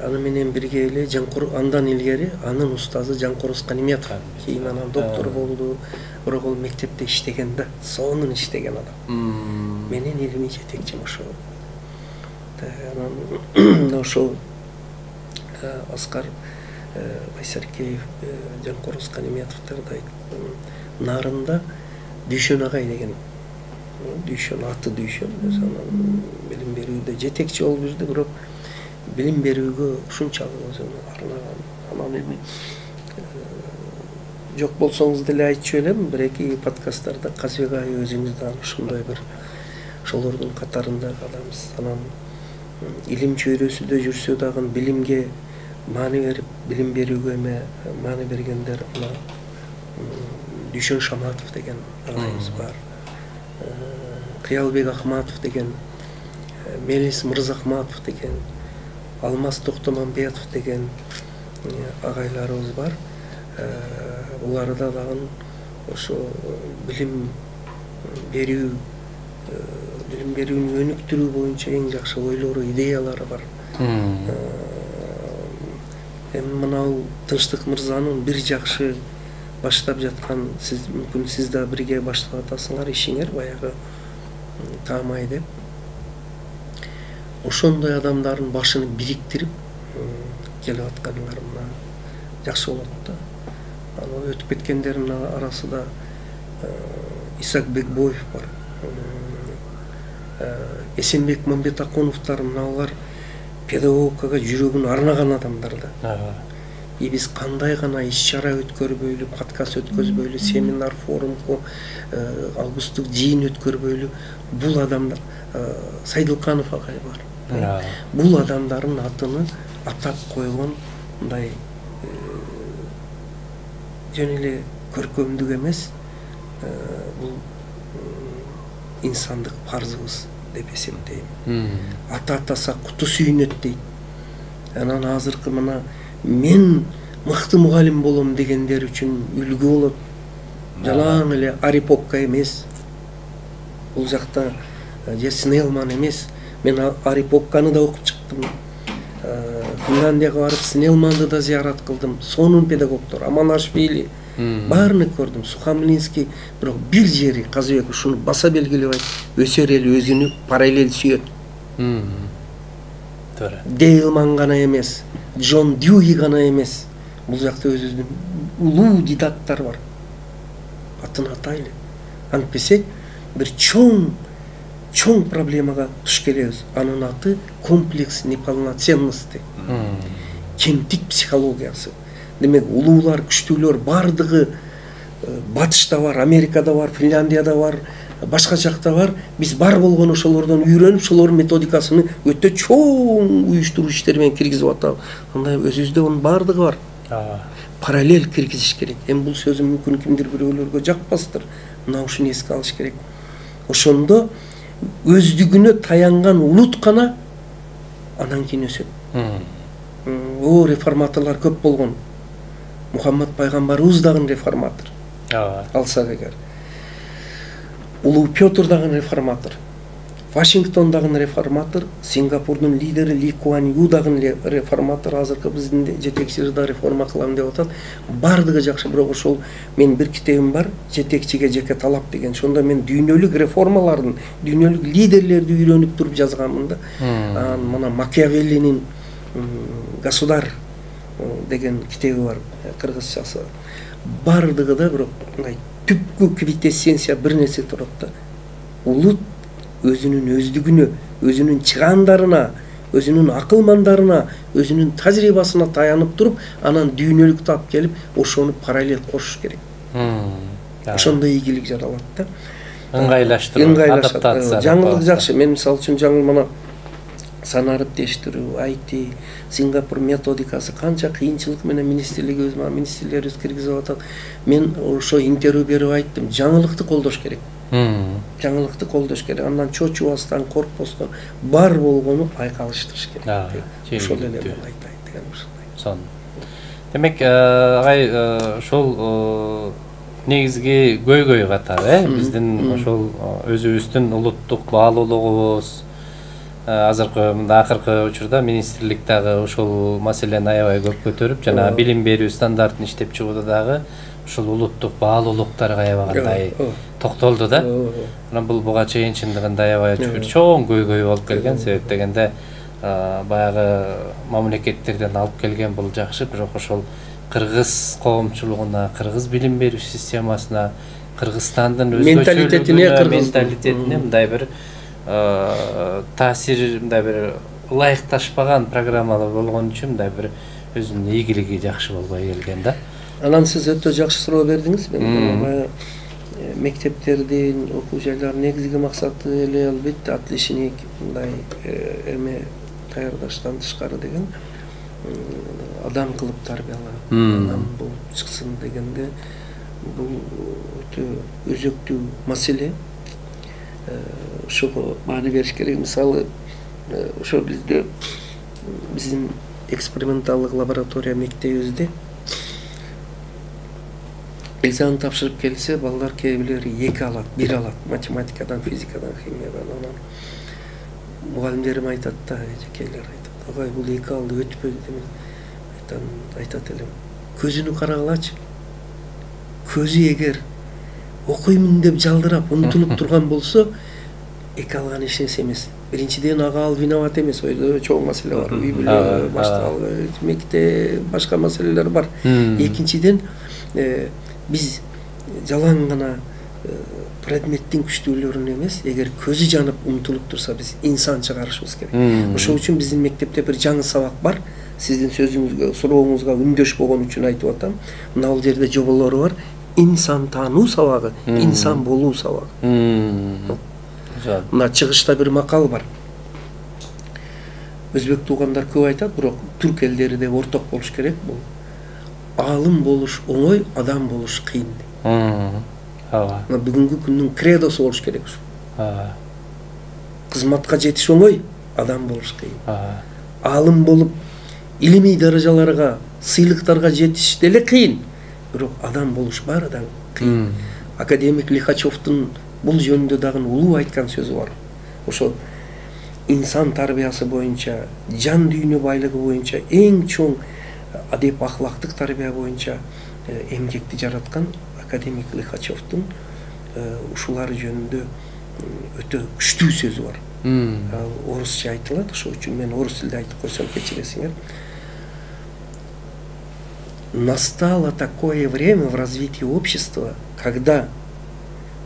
Аны менен бирге эле андан илгери анын устазы Жанкорос Каниметов, кийин анан доктор болду, бирок ол мектепте иштеген да, сонун иштеген адам. Менин илимий жетекчим ошо. Анан ошо Аскар Байсеркеев, Жанкорос Каниметовдордой нарында Дүйшөн агай деген, Дүйшөн аты Дүйшөн, анан билим берүүдө жетекчи болуп жүрдү, бирок билим берүүгө ушунчалык өзүн арнаган. Анан эми жок болсоңуз деле айтчу элем, бир-эки подкасттарда Казбек агай өзүңүз да ушундай бир ошолордун катарында каламыз. Анан илим чөйрөсүдө жүрсө дагы билимге маани берип, билим берүүгө эме маани бергендер мына Дүйшөн Шаматов деген агайыбыз бар. Кыялбек Ахматов деген, Мелис Мырзахматов деген, Алмаз Токтомамбетов деген агайларыбыз бар. Буларда дагы ошо билим берүүнү өнүктүрүү боюнча эң жакшы ойлору, идеялары бар. Эми мынау Тынчтык мырзанын бир жакшы баштап жаткан, сиз мүмкүн сиз да бирге баштап атасыңар ишиңер, баягы Таамай деп. Ошондой адамдардын башын бириктирип келип атканыңар мына жакшы болот да. Анан өтүп кеткендердин арасында Исак Бекбоев бар. Эсенбек Мамбетакуновдор, мыналар педагогикага жүрөгүн арнаган адамдар да. Биз кандай гана иш-чара өткөрбөйлү, подкаст өткөзбөйлү, семинар, форум, августтук жыйын өткөрбөйлү, бул адамдар, Сайдылканов агай бар. Бул адамдардын атыны атап койгон мындай жөн эле көркөмдүк эмес, бул инсандык парзыбыз деп эсептейм. Ата атаса куту сүйүнөт дейт. Анан азыркы мына мен мыкты мугалим болом дегендер үчүн үлгү болот. Жалаң эле Ари Попка эмес, бул жакта же Снелман эмес, Мен Арипокканы да окуп чыктым. Финляндияга барып Снелманды да зыярат кылдым. Сонун педагогдор, Аманашвили баарыны көрдүм. Сухамлинский, бирок бир жери Казыбек ушуну баса белгилеп айтты. Өсөр эл өзүнү параллель сүйөт. Туура. Дейлман гана эмес, Джон Дьюи гана эмес. Бул жакта өзүбүздүн улуу дидактар бар. Атын атайлы. Антпесек бир чоң проблемага туш келебиз. Анын аты комплекс неполноценности. Кемтик психологиясы. Демек, улуулар, күчтүүлөр бардыгы Батышта бар, Америкада бар, Финляндияда бар, башка жакта бар. Биз бар болгон ошолордон үйрөнүп, ошолордун методикасын өтө чоң уюштуруу иштери менен киргизип атабыз. Андай өзүбүздө онун бардыгы бар. Параллель киргизиш керек. Эми бул сөзүм мүмкүн кимдир бирөөлөргө жакпастыр. Мына ушуну эске алыш керек. Ошондо өздүгүнө таянган улут гана анан кийин өсөт. Реформаторлор көп болгон. Мухаммад пайгамбарыбыз дагы реформатор. Алсак эгер. Улуу Петр дагы реформатор. Вашингтон дагы реформатор, Сингапурдун лидери Ли Куан Ю дагы реформатор, азыркы биздин жетекчилер да реформа кылам деп атат. Бардыгы жакшы, бирок ошол мен бир китебим бар, жетекчиге жеке талап деген. Ошондо мен дүйнөлүк реформалардын, дүйнөлүк лидерлерди үйрөнүп туруп жазганмын да. Мына Макиавеллинин Государ деген китеби бар, кыргызчасы. Бардыгы да бирок мындай түпкү квинтэссенция бир нерсе турат да. Улут өзүнүн өздүгүнө, өзүнүн чыгандарына, өзүнүн акылмандарына, өзүнүн тажрыйбасына таянып туруп, анан дүйнөлүктү алып келип, ошону параллель кошуш керек. Ошондой ийгилик жаралат да. Ыңгайлаштыруу, адаптация. Жаңылык жакшы. Мен мисалы үчүн жаңыл мына санарып тештирүү, IT, Сингапур методикасы канча кыйынчылык менен министрлерибиз киргизип атат. Мен ошо интервью берип айттым, жаңылыкты колдош керек. Жаңылыкты колдош керек. Андан чочубастан, коркпостон бар болгону айкалыштырыш керек. Ошол эле айтайын деген ушундай. Сон. Демек, агай ошол негизги көйгөй катары, биздин ошол өзүбүздүн улуттук баалуулугубуз, азыркы мында акыркы учурда министрлик дагы ошол маселени аябай көп көтөрүп, жана билим берүү стандартын иштеп чыгууда дагы ушул улуттук баалуулуктарга аябагандай токтолду да. Анан бул буга чейин чындыгында аябай бир чоң көйгөй болуп келген. Себеп дегенде баягы мамлекеттерден алып келген бул жакшы, бирок ошол кыргыз коомчулугуна, кыргыз билим берүү системасына, Кыргызстандын менталитетине мындай бир таасир, мындай бир ылайыкташпаган программалар болгон үчүн мындай бир өзүнүн ийгилиги жакшы болбой келген да. Анан сиз өтө жакшы суроо бердиңиз. Мектептердин, окуу жайлардын негизги максаты эле албетте отличник, мындай эме даярдаштан тышкары деген адам кылып тарбиялап, анан бул чыксын дегенде бул өтө өзөктүү маселе. Ошого маани бериш керек. Мисалы, ошо биздин эксперименталдык лаборатория мектебибизде экзамен тапшырып келсе, балдар кээ бирлери 2 алат, 1 алат, математикадан, физикадан, химиядан. Анан мугалимдерим айтат да, эжекейлер айтат, агай бул 2 алды өтпөдү деме. Айтат элем, көзүнү карагылачы. Көзү эгер окуймун деп жалдырап, унутулуп турган болсо, 2 алган эч нерсе эмес. Биринчиден ага ал виноват эмес, ойдо чоң маселе бар. Үй бүлө, мектеп, башка маселелер бар. Экинчиден, биз жалаң гана предметтин күчтүүлөрүн эмес, эгер көзү жанып умтулуп турса, биз инсан чыгарышыбыз керек. Ошол үчүн биздин мектепте бир жаңы сабак бар. Сиздин сөзүңүзгө, сурооңузга үндөш болгон үчүн айтып атам. Мына бул жерде жоболору бар. Инсан таануу сабагы, инсан болуу сабагы. Мына чыгышта бир макал бар. Өзбек туугандар көп айтат, бирок түрк элдери де орток болуш керек. Бул аалым болуш оңой, адам болуш кыйын. Бүгүнкү күндүн кредосу болуш керек ушу. Кызматка жетиш оңой, адам болуш кыйын. Аалым болуп, илимий даражаларга, сыйлыктарга жетиш деле кыйын. Бирок адам болуш баарыдан кыйын. Академик Лихачевдун бул жөнүндө дагы улуу айткан сөзү бар. Ошо insan тарбиясы боюнча, жан дүйнө байлыгы боюнча эң чоң адеп ахлактык тарбия боюнча эмгекти жараткан академик Лихачевдун ушулар жөнүндө өтө күчтүү сөзү бар. Орусча айтылат, ошол үчүн мен орус тилде айтып койсом кечиресиңер. Настало такое время в развитии общества, когда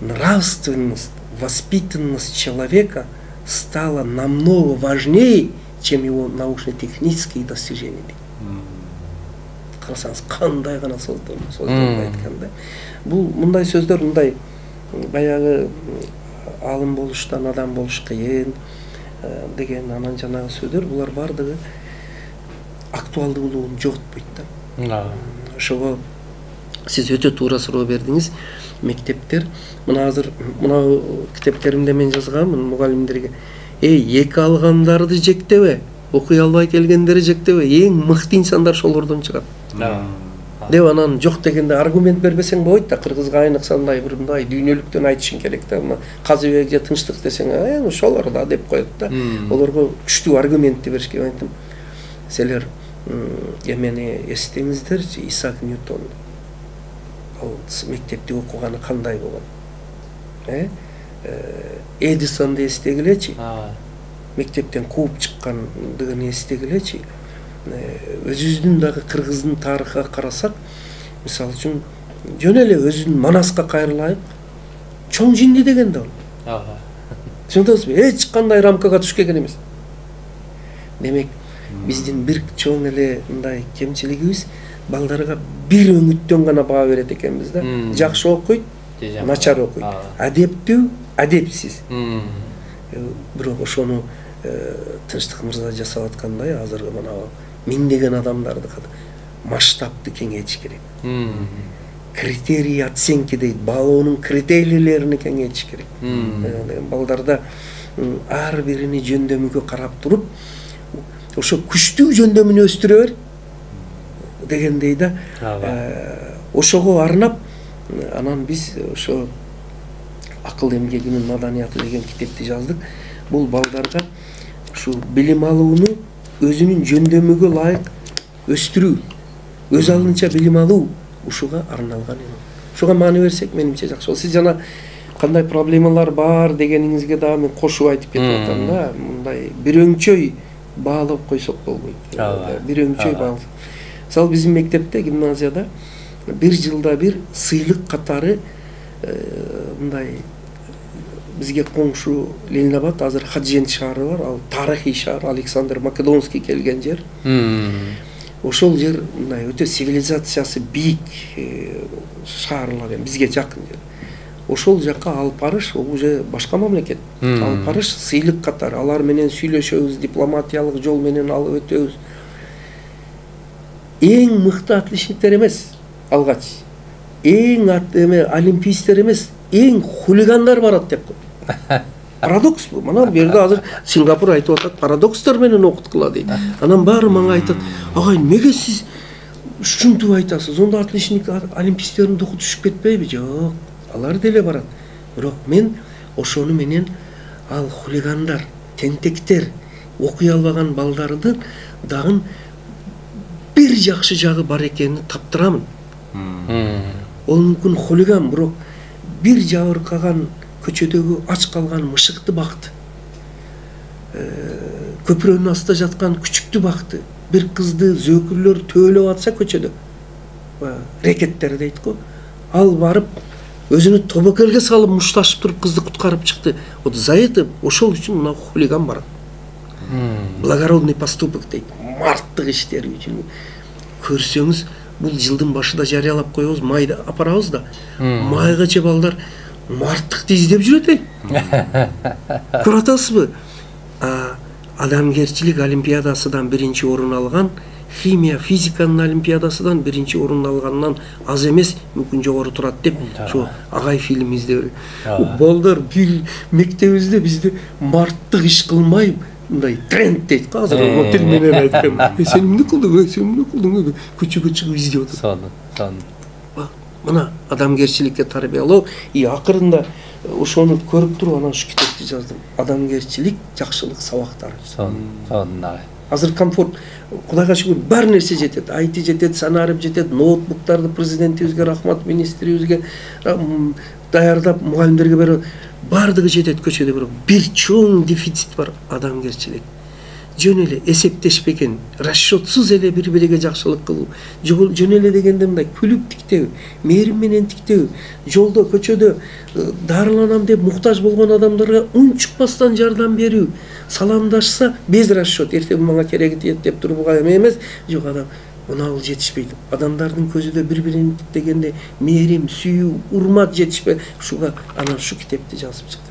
нравственность, воспитанность человека стала намного важнее, чем его научно-технические достижения. Карасаңыз, кандай гана создолуп айтканда. Бул мындай сөздөр, мындай баягы алым болуштан адам болуш кыйын деген анан жанагы сөздөр, булар бардыгы актуалдуулугун жоготпойт да. Ошого сиз өтө туура суроо бердиңиз. Мектептер, мына азыр мына китептеримде мен жазганмын мугалимдерге. Эки алгандарды жектебе, окуй албай келгендери жектебе, эң мыкты инсандар ошолордон чыгат. Деп анан жок дегенде аргумент бербесең болбойт да, кыргызга айныкса мындай бир мындай дүйнөлүктөн айтышың керек да. Казыбек же тынчтык десең, ошолор да деп коет да. Олорго күчтүү аргументти беришке айттым. Силер эмени эстеңиздерчи, Исаак Ньютон. Ал мектепте окуганы кандай болгон? Эдисонду эстегилечи. Мектептен кууп чыккандыгын эстегилечи. Өзүбүздүн дагы кыргыздын тарыхына карасак, мисалы үчүн жөн эле өзүнүн Манаска кайрылайык, чоң жинди деген да ал. Түшүндүңүзбү? Эч кандай рамкага түшкөн эмес. Демек, биздин бир чоң эле мындай кемчилигибиз балдарга бир өңүттөн гана баа берет экенбиз да. Жакшы окуйт, начар окуйт. Адептүү, адепсиз. Бирок ошону Тынчтык мырза жасап аткандай, азыркы мына миңдеген адамдарды масштабты кеңейтиш керек. Критерий оценки дейт, баалоонун критерийлерин кеңейтиш керек. Балдарда ар бирини жөндөмүгө карап туруп, ошо күчтүү жөндөмүн өстүрө бер дегендей да. Ошого арнап, анан биз ошо Акыл эмгегинин маданияты деген китепти жаздык. Бул балдарга ушу билим алууну өзүнүн жөндөмүгө ылайык өстүрүү, өз алдынча билим алуу ушуга арналган. Ушуга маани берсек, менимче жакшы. Сиз жана кандай проблемалар бар дегениңизге дагы мен кошуп айтып кетип атам да. Мындай бир өңчөй баалап койсок болбойт. Бир өңчөй баалап. Мисалы биздин мектепте, гимназияда бир жылда бир сыйлык катары мындай бизге коңшу Ленинабад, азыр Хаджент шаары бар, ал тарыхый шаар, Александр Македонский келген жер. Ошол жер мындай өтө цивилизациясы бийик шаарлар, бизге жакын жер. Ошол жакка алып барыш, ол уже башка мамлекет. Алып барыш сыйлык катары, алар менен сүйлөшөбүз, дипломатиялык жол менен алып өтөбүз. Эң мыкты отличниктер эмес алгач, эң олимпийсттер эмес, эң хулигандар барат деп кой. Парадокс бу. Мына бу жерде азыр Сингапур айтып атат, парадокстор менен окуткула дейт. Анан баары мага айтат, агай, эмнеге сиз ушинтип айтасыз? Онда отличник олимпийсттердин духу түшүп кетпейби? Жок, алар деле барат. Бирок мен ошону менен ал хулигандар, тентектер, окуй албаган балдардын дагы бир жакшы жагы бар экенин таптырамын. Ол мүмкүн хулиган, бирок бир жабыркаган көчөдөгү ач калган мышыкты бакты. Көпүрөнүн астында жаткан күчүктү бакты. Бир кызды зөөкүрлөр төөлөп атса көчөдө. Рекеттер дейт го. Ал барып өзүнү тобокелге салып мушташып туруп кызды куткарып чыкты. Вот за это ошол үчүн мына хулиган барат. Благородный поступок дейт. Марттык иштери үчүн. Көрсөңүз, бул жылдын башында жарыялап коебуз, майда апарабыз да. Майгача балдар марттыкты издеп жүрөт. Көрүп атасызбы? Адамгерчилик олимпиадасынан биринчи орун алган, химия, физиканын олимпиадасынан биринчи орун алгандан аз эмес, мүмкүн жогору турат деп, ошо агай фильм издеп. Балдар бир мектебибизде бизде марттык иш кылмай, мындай тренд дейт го, азыр тил менен айткан. Сен эмне кылдың? Сен эмне кылдың? Көчөгө чыгып издеп атат. Мына адамгерчиликке тарбиялоо, акырында ошону көрүп туруп анан ушу китепти жаздым. Адамгерчилик, жакшылык сабактары. Сонун. Азыр комфорт, Кудайга шүгүр, бар нерсе жетет. IT жетет, санарып жетет, ноутбуктарды президентибизге рахмат, министрибизге даярдап мугалимдерге берип, бардыгы жетет көчөдө, бирок бир чоң дефицит бар, адамгерчилик. Жөн эле эсептешпеген, расчетсуз эле бири-бириге жакшылык кылуу. Жөн эле дегенде мындай күлүп тиктөө, мээрим менен тиктөө, жолдо, көчөдө дарыланам деп муктаж болгон адамдарга унчукпастан жардам берүү. Саламдашса без расчет, эртең мага кереги тиет деп турууга эмес, жок адам мына бул жетишпейт. Адамдардын көзүдө бири-бирин дегенде мээрим, сүйүү, урмат жетишпей. Ушуга анан ушу китепти жазып чыктым.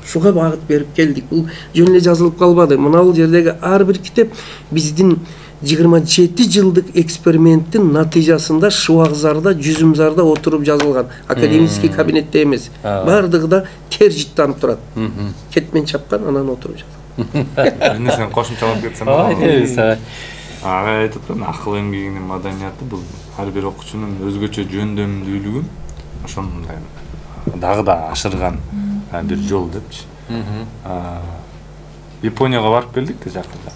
Шуга багыт берип келдик. Бул жөн эле жазылып калбады. Мына бул жердеги ар бир китеп биздин 27 жылдык эксперименттин натыйжасында Шыбакзарда, Жүзүмзарда отуруп жазылган. Академический кабинетте эмес. Бардыгы да тер жыттанып турат. Кетмен чапкан, анан отуруп жазылган. Эми сен кошумчалап кетсең. Ага айтып турам, акыл эмгегинин маданияты бул ар бир окуучунун өзгөчө жөндөмдүүлүгүн ошондой дагы да ашырган бир жол депчи. Японияга барып келдик да жакында.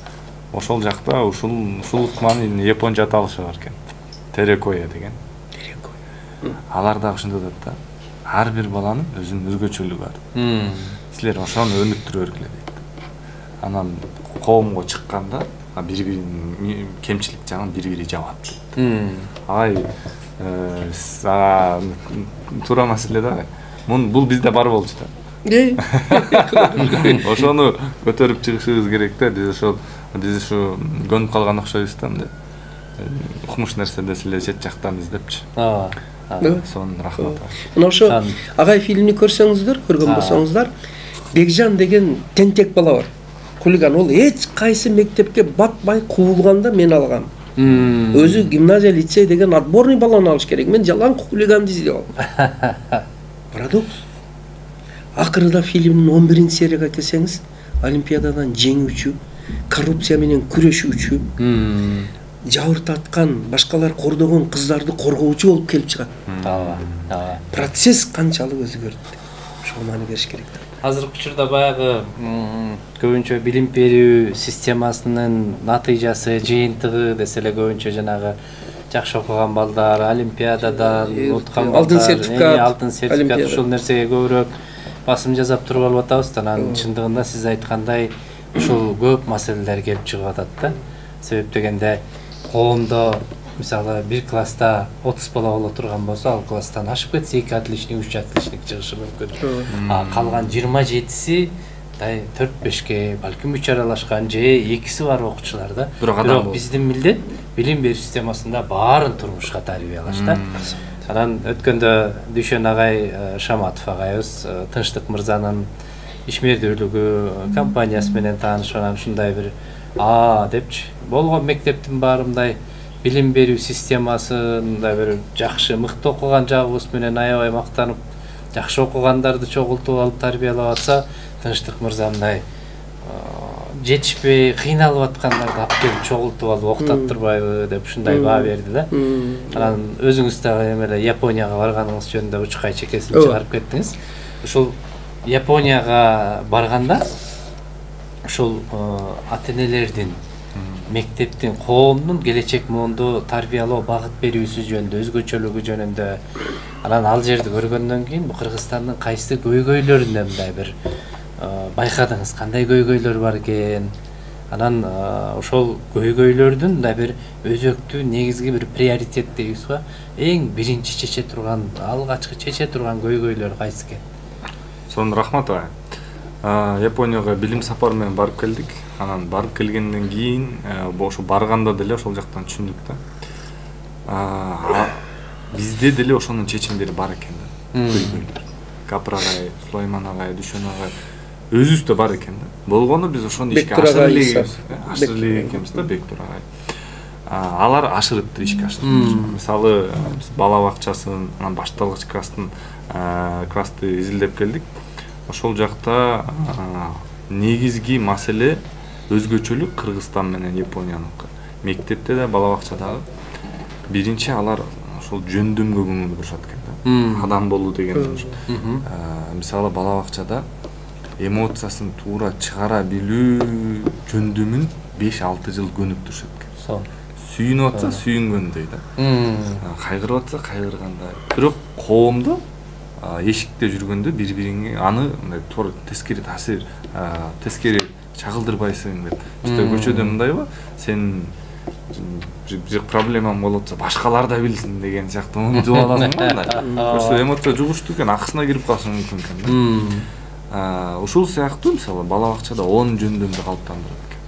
Ошол жакта ушул ыкманын японча аталышы бар экен. Терекоя деген. Терекоя. Алар дагы ошондой деп да. Ар бир баланын өзүнүн өзгөчөлүгү бар. Силер ошону өнүктүрө бергиле дейт. Анан коомго чыкканда бири-биринин кемчилик жагын бири-бири жабат. Ай туура маселе да. Бул бизде бар болчу да. Ошону көтөрүп чыгышыбыз керек да. Биз ушу көнүп калган окшойбуз да мындай. Укмуш нерседе силер чет жактан издепчи. Сонун рахмат. Мына ошо агай фильмни көрсөңүздөр, көргөн болсоңуздар, Бекжан деген тентек бала бар. Хулиган, ол эч кайсы мектепке батпай куулганда мен алгам. Өзү гимназия, лицей деген отборный баланы алыш керек. Мен жалаң хулиганды издеп алдым. Парадокс. Акырында фильмдин 11-серияга келсеңиз, Олимпиададан жеңүүчү, коррупция менен күрөшүүчү, жабыр таткан, башкалар кордогон кыздарды коргоочу болуп келип чыгат. Процесс канчалык өзгөрдү. Ошого маани бериш керек. Азыркы учурда баягы көбүнчө билим берүү системасынын натыйжасы, жыйынтыгы десе эле көбүнчө жанагы жакшы окуган балдар, олимпиададан уткан балдар, алтын сертификат ушул нерсеге көбүрөөк басым жасап туруп алып атабыз. Анан чындыгында сиз айткандай ушул көп маселелер келип чыгып атат да. Себеп дегенде коомдо мисалы бир класста 30 бала боло турган болсо, ал класстан ашып кетсе 2 отличник, 3 отличник чыгышы мүмкүн. Калган 27си 4-5ке балким 3 аралашкан же 2си бар окуучулар да. Бирок биздин милдет билим берүү системасында баарын турмушка тарбиялаш да. Анан өткөндө Дүйшөн агай Шаматов агайыбыз Тынчтык мырзанын ишмердүүлүгү компаниясы менен таанышып, анан ушундай бир депчи болгон мектептин баарындай билим берүү системасында бир жакшы, мыкты окуган жагыбыз менен аябай мактанып, жакшы окугандарды чогултуп алып тарбиялап атса, Тынчтык мырзандай жетишпей кыйналып аткандарды алып келип чогултуп алып окутат турбайбы деп ушундай баа берди да. Анан өзүңүз дагы эмеле Японияга барганыңыз жөнүндө учкай чекесин чыгарып кеттиңиз. Ушул Японияга барганда ушул ата-энелердин, мектептин, коомдун келечек моунду тарбиялоо, багыт берүүсү жөнүндө, өзгөчөлүгү жөнүндө, анан ал жерди көргөндөн кийин бу Кыргызстандын кайсы көйгөйлөрүндө мындай бир байкадыңыз, кандай көйгөйлөр бар экен? Анан ошол көйгөйлөрдүн мындай бир өзөктүү, негизги бир приоритет дейбизби? Эң биринчи чече турган, алгачкы чече турган көйгөйлөр кайсы экен? Сонун рахмат агай. Японияга билим сапары менен барып келдик. Анан барып келгенден кийин ошо барганда деле ошол жактан түшүндүк да. Бизде деле ошонун чечимдери бар экен да. Капыр агай, Сулайман агай, Дүйшөн агай өзүбүздө бар экен да. Болгону биз ошону ишке ашырып экенбиз да, Бектур агай. Алар ашырыптыр, ишке ашырып. Мисалы, биз бала бакчасын, анан башталгыч классты изилдеп келдик. Ошол жакта негизги маселе өзгөчөлүк Кыргызстан менен Японияныкы. Мектепте да, бала бакчадагы биринчи алар ошол жөндөмгө көңүл бурушат экен да. адам болуу деген ушу. Мисалы бала бакчада эмоциясын туура чыгара билүү жөндөмүн 5-6 жыл көнүп турушат экен. Сүйүнүп атса сүйүнгөндөй да. Кайгырып атса кайгыргандай. Бирок коомдо эшикте жүргөндө бири-бириңе аны мындай туура тескери таасир, тескери чагылдырбайсың деп. Бизде көчөдө мындайбы? Сен бир проблемаң болуп атса башкалар да билсин деген сыяктуу унутуп аласың го мындай. Просто эмоция жугуштуу экен, акысына кирип калышың мүмкүн экен да. Ушул сыяктуу мисалы бала бакчада 10 жөндөмдү калыптандырат экен.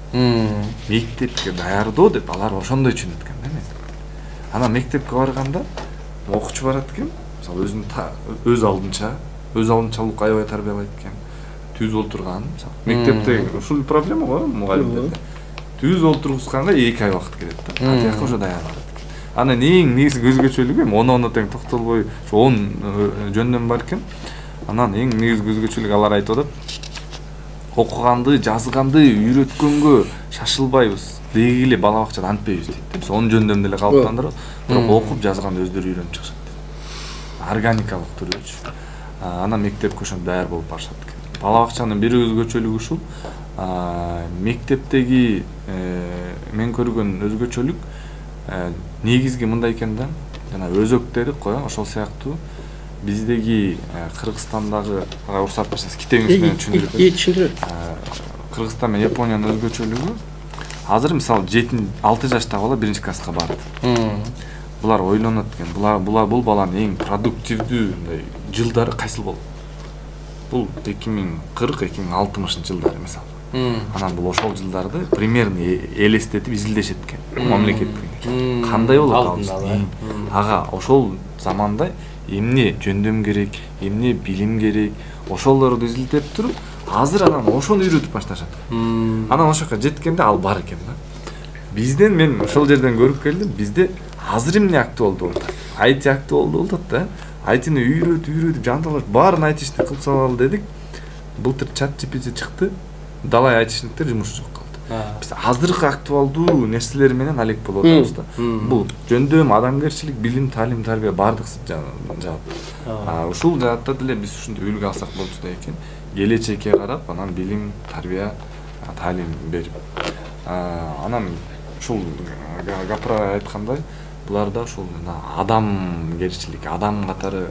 Мектепке даярдоо деп алар ошондой түшүнөт экен да мен. Анан мектепке барганда окуучу барат экен, мисалы өз алдынчалык аябай тарбиялайт экен. Түз олтурган, мисалы мектепте ушул проблема го мугалимдерде. Түз олтургузганга 2 ай убакыт кетет да. Атыякка уже даярдалат экен. Анан эң негизги өзгөчөлүгү оны тең токтолбой 10 жөндөм бар экен. Анан эң негизги өзгөчөлүгү алар айтып атат. Окуганды, жазганды үйрөткөнгө шашылбайбыз. Деги эле бала бакчада антпайбыз дейт. Биз 10 жөндөмдү эле калыптандырып, бирок окуп жазганды өздөрү үйрөнүп чыгышат. Органикалык түрдө. Анан мектепке ошондо даяр болуп барышат экен. Бала бакчанын бир өзгөчөлүгү ушул. Мектептеги мен көргөн өзгөчөлүк негизги мындай экен да. Жана өзөк дедик го, ошол сыяктуу биздеги Кыргызстандагы уруксат берсеңиз китебиңиз менен түшүндүрөт. Кыргызстан менен Япониянын өзгөчөлүгү азыр мисалы 7-6 жаштагы бала 1-класска барат. Булар ойлонот экен. Бул баланын эң продуктивдүү мындай жылдары кайсыл болот? Бул 2040-2060 жылдары мисалы. Анан бул ошол жылдарды примерно элестетип изилдешет экен. Мамлекеттик. Кандай болот ал? Ага, ошол заманда эмне жөндөм керек, эмне билим керек, ошолорду изилдеп туруп, азыр анан ошону үйрөтүп башташат. Анан ошол жака жеткенде ал бар экен да. Бизден мен ошол жерден көрүп келдим, бизде азыр эмне актуалдуу болот? IT актуалдуу болот да. IT-ни үйрөтүп, жанталаш баарын айтышты кылып салалы дедик. Былтыр ChatGPT чыкты. Далай айтышниктер жумушу жок калды. Биз азыркы актуалдуу нерселер менен алек болуп атабыз да. Бул жөндөм, адамгерчилик, билим, таалим, тарбия бардыгы жаап. Ушул жаатта деле биз ушундай үлгү алсак болчу да экен. Келечекке карап, анан билим, тарбия, таалим берип. Анан ушул гапыра айткандай, буларда ушул адамгерчилик, адам катары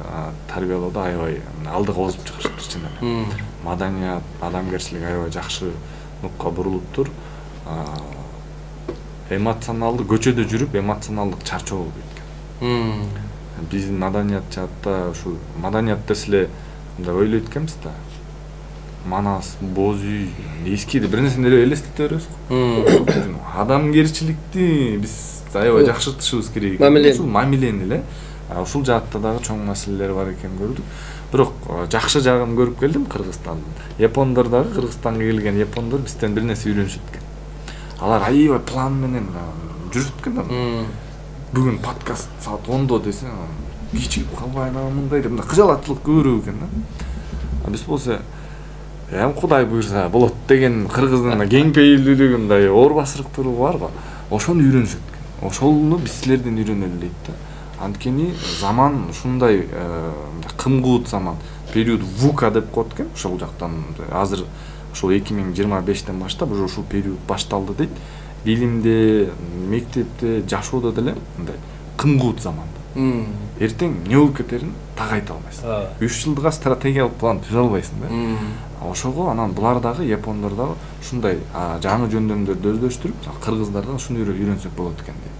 тарбиялоодо аябай алдыга озуп чыгышыптыр чынында. Маданият, адамгерчилик аябай жакшы нукка бурулуптур. Эмоционалдык көчөдө жүрүп, эмоционалдык чарчоо болуп кеткен. Биздин маданият жаатта ушул маданият десе мындай ойлойт экенбиз да. Манас, боз үй, эскиди бир нерсени элестете беребиз го. Адамгерчиликти биз аябай жакшыртышыбыз керек. Ушул мамилени эле. Ушул жаатта дагы чоң маселелер бар экен көрдүк. Бирок жакшы жагын көрүп келдим Кыргызстандын. Япондор дагы Кыргызстанга келген япондор бизден бир нерсе үйрөнүшөт экен. Алар аябай план менен жүрүшөт экен да. Бүгүн подкаст саат 10-до десе, кичип калбай мындай деп кыжалаттылык көбүрөөк экен да. Биз болсо Кудай буйрса болот деген кыргыздын кең пейилдүүлүгү мындай оор басырыктуулугу бар го. Ошону үйрөнүшөт экен. Ошону биз силерден үйрөнөлү дейт да. Анткени заман ушундай кымгуут заман. Период ВУКа деп коет экен. Ошол жактан азыр ошол 2025-тен баштап уже ушул период башталды дейт. Билимде, мектепте, жашоодо деле мындай кымгуут заман. Эртең эмне болуп кетерин так айта албайсың. 3 жылдыга стратегиялык план түзө албайсың да. Ошого анан булар дагы япондор дагы ушундай жаңы жөндөмдөрдү өздөштүрүп, кыргыздардан ушуну үйрөнсөк болот экен дейт.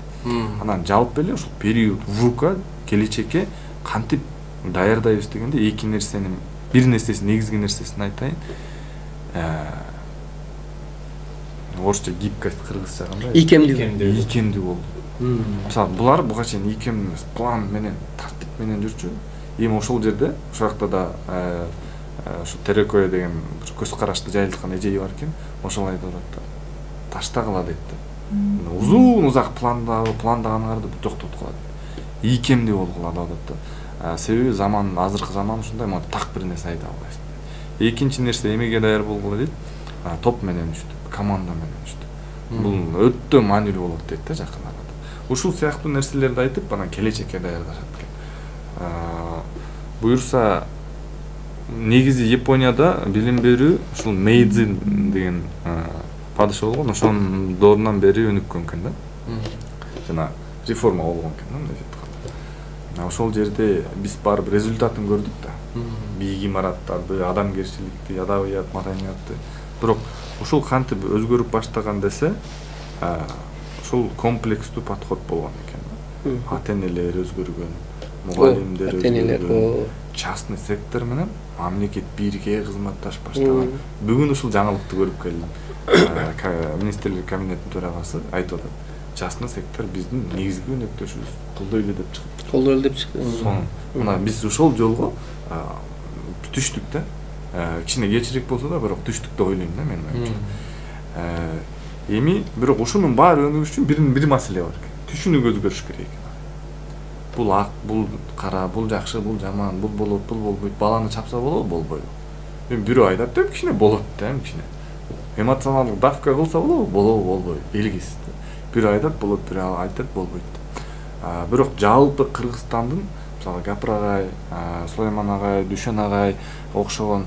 Анан жалпы эле ушул период ВУКа келечекке кантип даярдайбыз дегенде эки нерсенин бир нерсесин негизги нерсесин айтайын. Орусча гибкость кыргызча кандай? Ийкемдүү болду. Мисалы булар буга чейин ийкем эмес, план менен, тартип менен жүрчү. Эми ошол жерде, ошол жакта да ушу Терекоя деген бир көз карашты жайылткан эжеи бар экен. Ошол айтып атат да. Таштагыла дейт да. Узун узак пландаганыңарды токтотуп кала дейт. Ийкемдүү болгула деп атат да. Себеби заман, азыркы заман ушундай, так бир нерсе айта албайсың. Экинчи нерсе эмеге даяр болгула дейт. Топ менен иштеп, команда менен иштеп. Бул өтө маанилүү болот дейт да жакын арада. Ушул сыяктуу нерселерди айтып, анан келечекке даярдашат экен. буюрса негизи Японияда билим берүү ушул Мейдзин деген падыша болгон, ошонун доорунан бери өнүккөн экен да. Жана реформа болгон экен да, мындай айтканда. Ошол жерде биз барып результатын көрдүк да. Бийик имараттарды, адамгерчиликти, адабият, маданиятты. Бирок ушул кантип өзгөрүп баштаган десе, ушул комплекстүү подход болгон экен. Ата-энелер өзгөргөн, мугалимдер өзгөргөн, частный сектор менен мамлекет бирге кызматташ баштаган. Бүгүн ушул жаңылыкты көрүп келдим. Министрлик кабинетинин төрагасы айтып атат. Частный сектор биздин негизги өнөктөшүбүз. Колдойлу деп чыгып. Колдойлу деп чыкты. Мына биз ошол жолго түштүк да. Кичине кечирээк болсо да, бирок түштүк деп ойлойм да менин оюмча. Эми бирок ушунун баары өнүгүш үчүн бир маселе бар экен. Түшүнүк өзгөрүш керек экен. Бул ак, бул кара, бул жакшы, бул жаман, бул болот, бул болбойт. Баланы чапса болобу, болбойбу? Мен бирөө айтат деп кичине болот да, кичине. Эмоционалдык давка кылса болобу, болбойбу? Белгисиз. Бирөө айтат болот, бирөө айтат болбойт. Бирок жалпы Кыргызстандын, мисалы Гапыр агай, Сулайман агай, Дүшөн агай окшогон,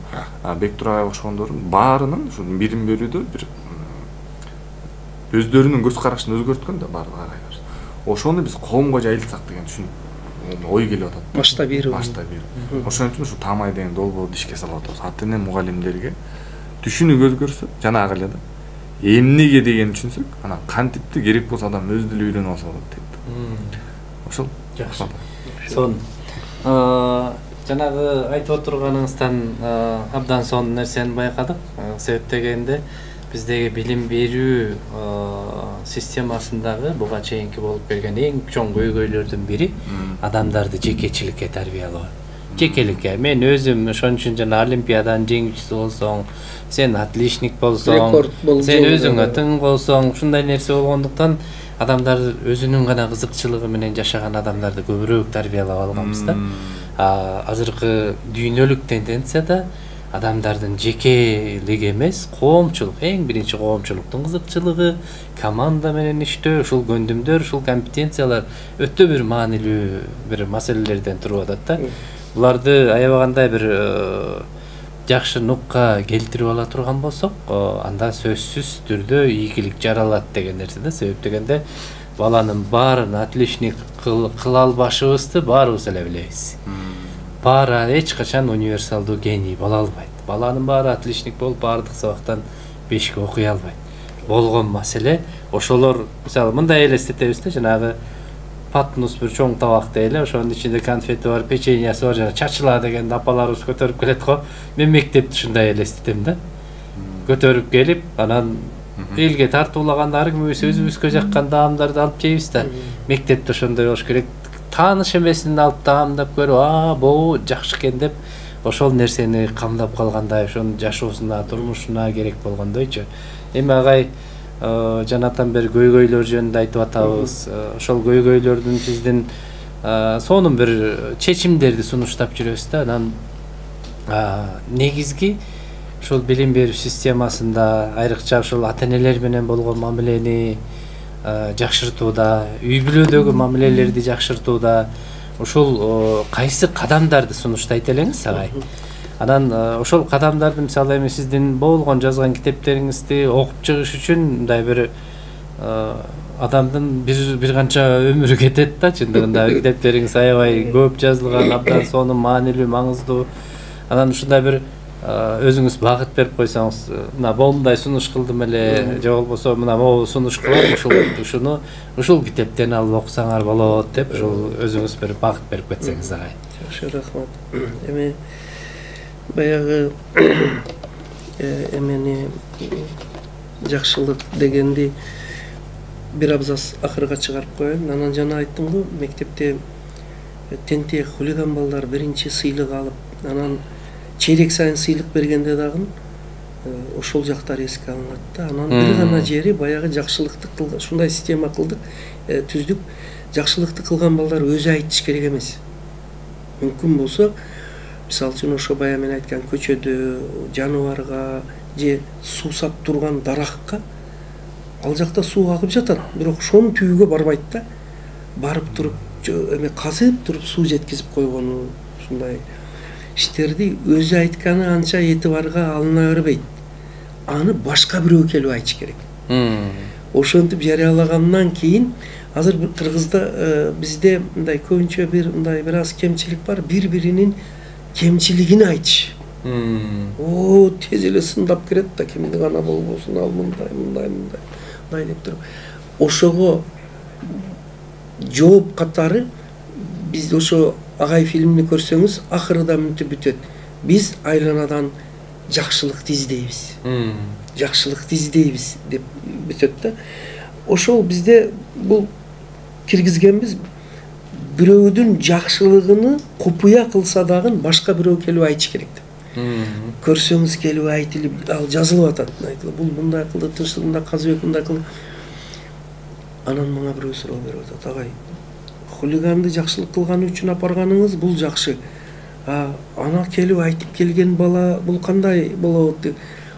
Бектур агай окшогондордун баарынын ушу билим берүүдө бир өздөрүнүн көз карашын өзгөрткөн да баардык агайлар. Ошону биз коомго жайылтсак деген түшүнүп ой келип атат. Башта берүү. Ошон үчүн ушу Тамай деген долбоорду ишке салып атабыз. Ата-эне мугалимдерге түшүнүк өзгөрсө, жанагы эле да. Эмнеге деген түшүнсөк, анан кантипти керек болсо адам өзү деле үйрөнүп алса болот дейт. Ошол жакшы. Сон жанагы айтып отурганыңыздан абдан сонун нерсени байкадык. Себеп дегенде биздеги билим берүү системасындагы буга чейинки болуп келген эң чоң көйгөйлөрдүн бири адамдарды жекечиликке тарбиялоо. Жекеликке. Мен өзүм ошон үчүн жана олимпиаданын жеңүүчүсү болсоң, сен отличник болсоң, сен өзүңө тең болсоң, ушундай нерсе болгондуктан адамдар өзүнүн гана кызыкчылыгы менен жашаган адамдарды көбүрөөк тарбиялап алганбыз да. Азыркы дүйнөлүк тенденцияда адамдардын жекелиги эмес, коомчулук, эң биринчи коомчулуктун кызыкчылыгы, команда менен иштөө, ушул көндүмдөр, ушул компетенциялар өтө бир маанилүү бир маселелерден туруп атат да. Буларды аябагандай бир жакшы нукка келтирип ала турган болсок, анда сөзсүз түрдө ийгилик жаралат деген нерсе да. Себеп дегенде баланын баарын отличник кыла албашыбызды баарыбыз эле билебиз. Баары эч качан универсалдуу гений боло албайт. Баланын баары отличник болуп баардык сабактан 5 окуй албайт. Болгон маселе ошолор, мисалы, мындай элестетебиз да, жанагы патнус бир чоң табак дейли, ошонун ичинде конфети бар, печеньясы бар, жана чачыла дегенди апаларыбыз көтөрүп келет го. Мен мектепти ушундай элестетем да. Көтөрүп келип, анан элге тартуулагандары өзүбүзгө жаккан даамдарды алып жейбиз да. Мектепте ошондой болуш керек. Тааныш эмесин алып таамдап көрүп, бул жакшы экен деп ошол нерсени камдап калгандай, ошонун жашоосуна, турмушуна керек болгондойчу. Эми агай жанатан бери көйгөйлөр жөнүндө айтып атабыз. Ошол көйгөйлөрдүн биздин сонун бир чечимдерди сунуштап жүрөбүз да. Анан негизги ушул билим берүү системасында айрыкча ушул ата-энелер менен болгон мамилени жакшыртууда, үй бүлөдөгү мамилелерди жакшыртууда ушул кайсы кадамдарды сунуштайт элеңиз агай? Анан ошол кадамдарды, мисалы, эми сиздин болгон жазган китептериңизди окуп чыгыш үчүн мындай бир адамдын бир канча өмүрү кетет да, чындыгында. Китептериңиз аябай көп жазылган, абдан сонун, маанилүү, маңыздуу. Анан ушундай бир өзүңүз багыт берип койсоңуз, мына моундай сунуш кылдым эле, же болбосо мына могу сунуш кылам, ушул китептен алып окусаңар болот деп, ушул өзүңүз бир багыт берип кетсеңиз агай. Жакшы, рахмат. Эми баягы эмени жакшылык дегенди бир абзац акырга чыгарып коеюн. Анан жана айттым го, мектепте тентек хулиган балдар биринчи сыйлык алып, анан чейрек сайын сыйлык бергенде дагы ошол жактар эске алынат да. Анан бир гана жери баягы жакшылыкты кылган, ушундай система кылдык, түздүк. Жакшылыкты кылган балдар өзү айтыш керек эмес. Мүмкүн болсо, мисалы үчүн ошо бая мен айткан көчөдө жаныбарга же суу сап турган даракка ал жакта суу агып жатат, бирок ошонун түбүгө барбайт да. Барып туруп эме казып туруп суу жеткизип койгону, ушундай иштерди өзү айтканы анча этибарга алына бербейт. Аны башка бирөө келип айтыш керек. Ошентип жарыялагандан кийин азыр Кыргызда бизде мындай көбүнчө бир аз кемчилик бар, бири-биринин кемчилигин айтыш. Тез эле сындап кирет да, кимди гана болбосун, ал мындай деп туруп. Ошого жооп катары биз ошо Агай фильмини көрсөңүз, акырында мынтип бүтөт. Биз айланадан жакшылыкты издейбиз. Жакшылыкты издейбиз деп бүтөт да. Ошол бизде бул киргизгенбиз. Бирөөдүн жакшылыгын купуя кылса дагы башка бирөө келип айтыш керек деп. Көрсөңүз келип айтылып, ал жазылып атат. Бул мындай кылды, тынчтыгында Казыбек мындай кылды. Анан мага бирөө суроо берип атат. Агай, хулиганды жакшылык кылганы үчүн апарганыңыз бул жакшы. Ана келип айтып келген бала бул кандай болот деп.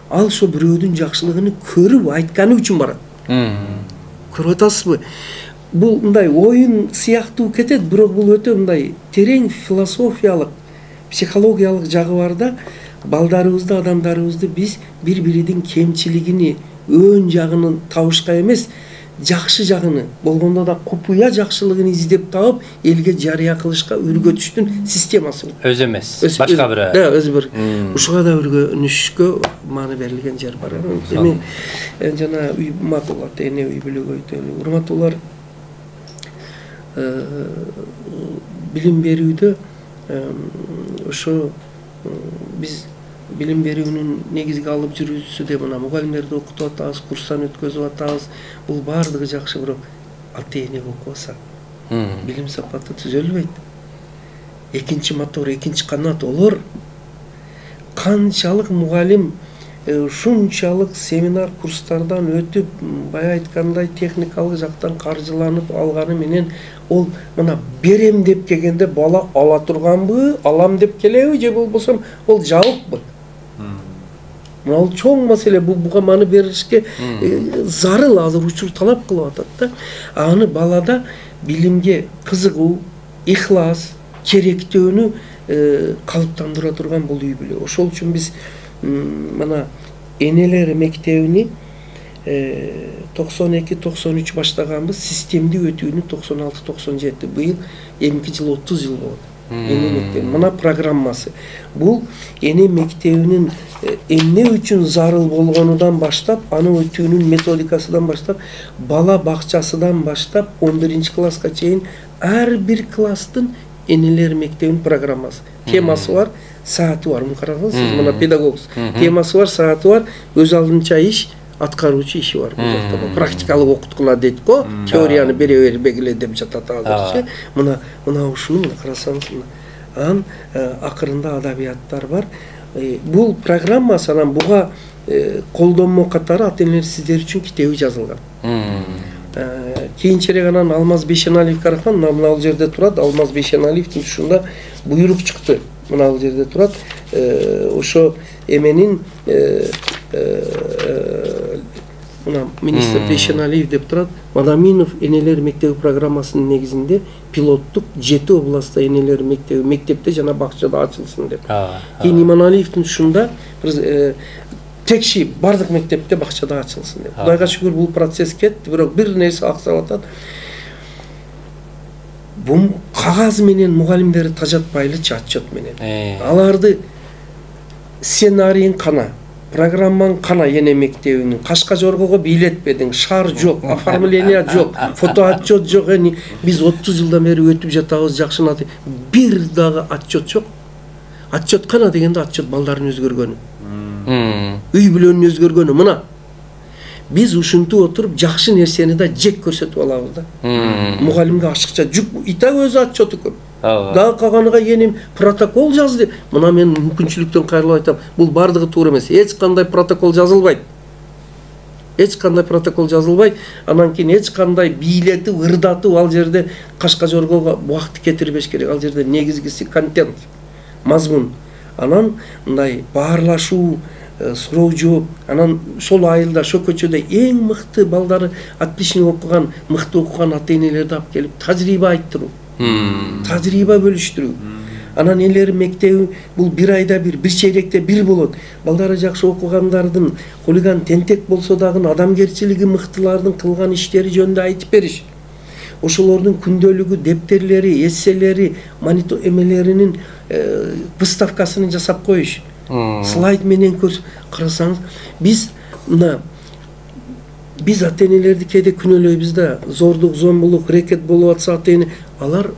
Ал ошо бирөөдүн жакшылыгын көрүп айтканы үчүн барат. Көрүп атасызбы? Бул мындай оюн сыяктуу кетет, бирок бул өтө мындай терең философиялык, психологиялык жагы бар да. Балдарыбызды, адамдарыбызды биз бири-биринин кемчилигини, өн жагын табышка эмес, жакшы жагыны, болгондо да купуя жакшылыгын издеп тауып, элге жарыя кылышка өргөтүштүн системасы. Өз эмес, башка бирөө. Да, өзү бир. Ушуга да өргөнүшкө мааны берилген жер бар. Эми жана үй матулат, эне үй бүлөгөйтөлү. Урматтуулар, билим берүүдө ошо биз билим берүүнүн негизги алып жүрүүчүсү деп мына мугалимдерди окутуп атабыз, курстан өткөзүп атабыз. Бул баардыгы жакшы, бирок ата-эне окубаса билим сапаты түзөлбөйт. Экинчи мотор, экинчи канат олор. Канчалык мугалим ушунчалык семинар курстардан өтүп, бая айткандай техникалык жактан каржыланып алганы менен ол мына берем деп келгенде бала ала турганбы, алам деп келеби же болбосо ол жабыкпы? Ал чоң маселе, буга мааны беришке зарыл, азыр учур талап кылып атат да. Аны балада билимге кызыгуу, ихлас, керектөөнү калыптандыра турган бул үй бүлө. Ошол үчүн биз мына энелер мектебини 92-93 баштаганбыз, системдүү өтүүнү 96-97. Быйыл эмки жыл 30 жыл болот. Эне мектеби, мына программасы. Бул эне мектебинин эмне үчүн зарыл болгонудан баштап, аны өтүүнүн методикасынан баштап, бала бакчасынан баштап 11 класска чейин ар бир класстын энелер мектебинин программасы. Темасы бар, сааты бар. Муну карагансыз, мына педагогсуз. Темасы бар, сааты бар, өз алдынча иш, аткаруучу иши бар. Практикалык окуткула дейт го, теорияны бере бербегиле деп жатат азырчы. Мына ушуну карасаңыз, анан акырында адабияттар бар. Бул программасы, анан буга колдонмо катары ата-энелер сиздер үчүн китеби жазылган. Кийинчерээк анан Алмаз Бейшеналиевге рахмат, мына бул жерде турат. Алмаз Бейшеналиевдин ушунда буйрук чыкты. Мына бул жерде турат. Ошо эменин мына министр Бейшеналиев деп турат. Мадаминов энелер мектеби программасынын негизинде пилоттук 7 областта энелер мектеби, мектепте жана бакчада ачылсын деп. Кийин Иманалиевдин ушунда текши бардык мектепте бакчада ачылсын деп. Кудайга шүгүр бул процесс кетти, бирок бир нерсе аксап атат. Бул кагаз менен мугалимдерди тажатпайлычы, отчет менен. Аларды сценарийин кана, программаң кана эне мектебинин, Кашка Жоргого бийлетпедиң, шар жок, оформление жок, фото отчет жок. Биз 30 жылдан бери өтүп жатабыз, жакшынаты. Бир дагы отчет жок. Отчет кана дегенде отчет балдардын өзгөргөнү. Үй бүлөнүн өзгөргөнү. Мына биз ушинтип отуруп жакшы нерсени да жек көрсөтүп алабыз да. Мугалимге ашыкча жүк, итак өзү отчету көп. Дагы калганыга энем протокол жазды. Мына мен мүмкүнчүлүктөн кайрылып айтам, бул бардыгы туура эмес. Эч кандай протокол жазылбайт. Эч кандай протокол жазылбайт. Анан кийин эч кандай бийлетип, ырдатып ал жерде Кашка Жоргого убакыт кетирбеш керек. Ал жерде негизгиси контент, мазмун. Анан мындай баарлашуу, суроо жооп. Анан ошол айылда, ошол көчөдө эң мыкты балдары отлично окуган, мыкты окуган ата-энелерди алып келип тажрыйба айттыруу. Тажрыйба бөлүштүрүү. Анан элер мектеби бул бир айда бир чейректе бир болот. Балдары жакшы окугандардын, хулиган тентек болсо дагы адамгерчилиги мыктылардын кылган иштери жөнүндө айтып бериш. Ошолордун күндөлүгү, дептерлери, эсселери, монитор эмелеринин выставкасын жасап коюш. Слайд менен карасаңыз, биз ата-энелерди кээде күнөөлөйбүз да, зордук, зомбулук, рекет болуп атса ата-эне, алар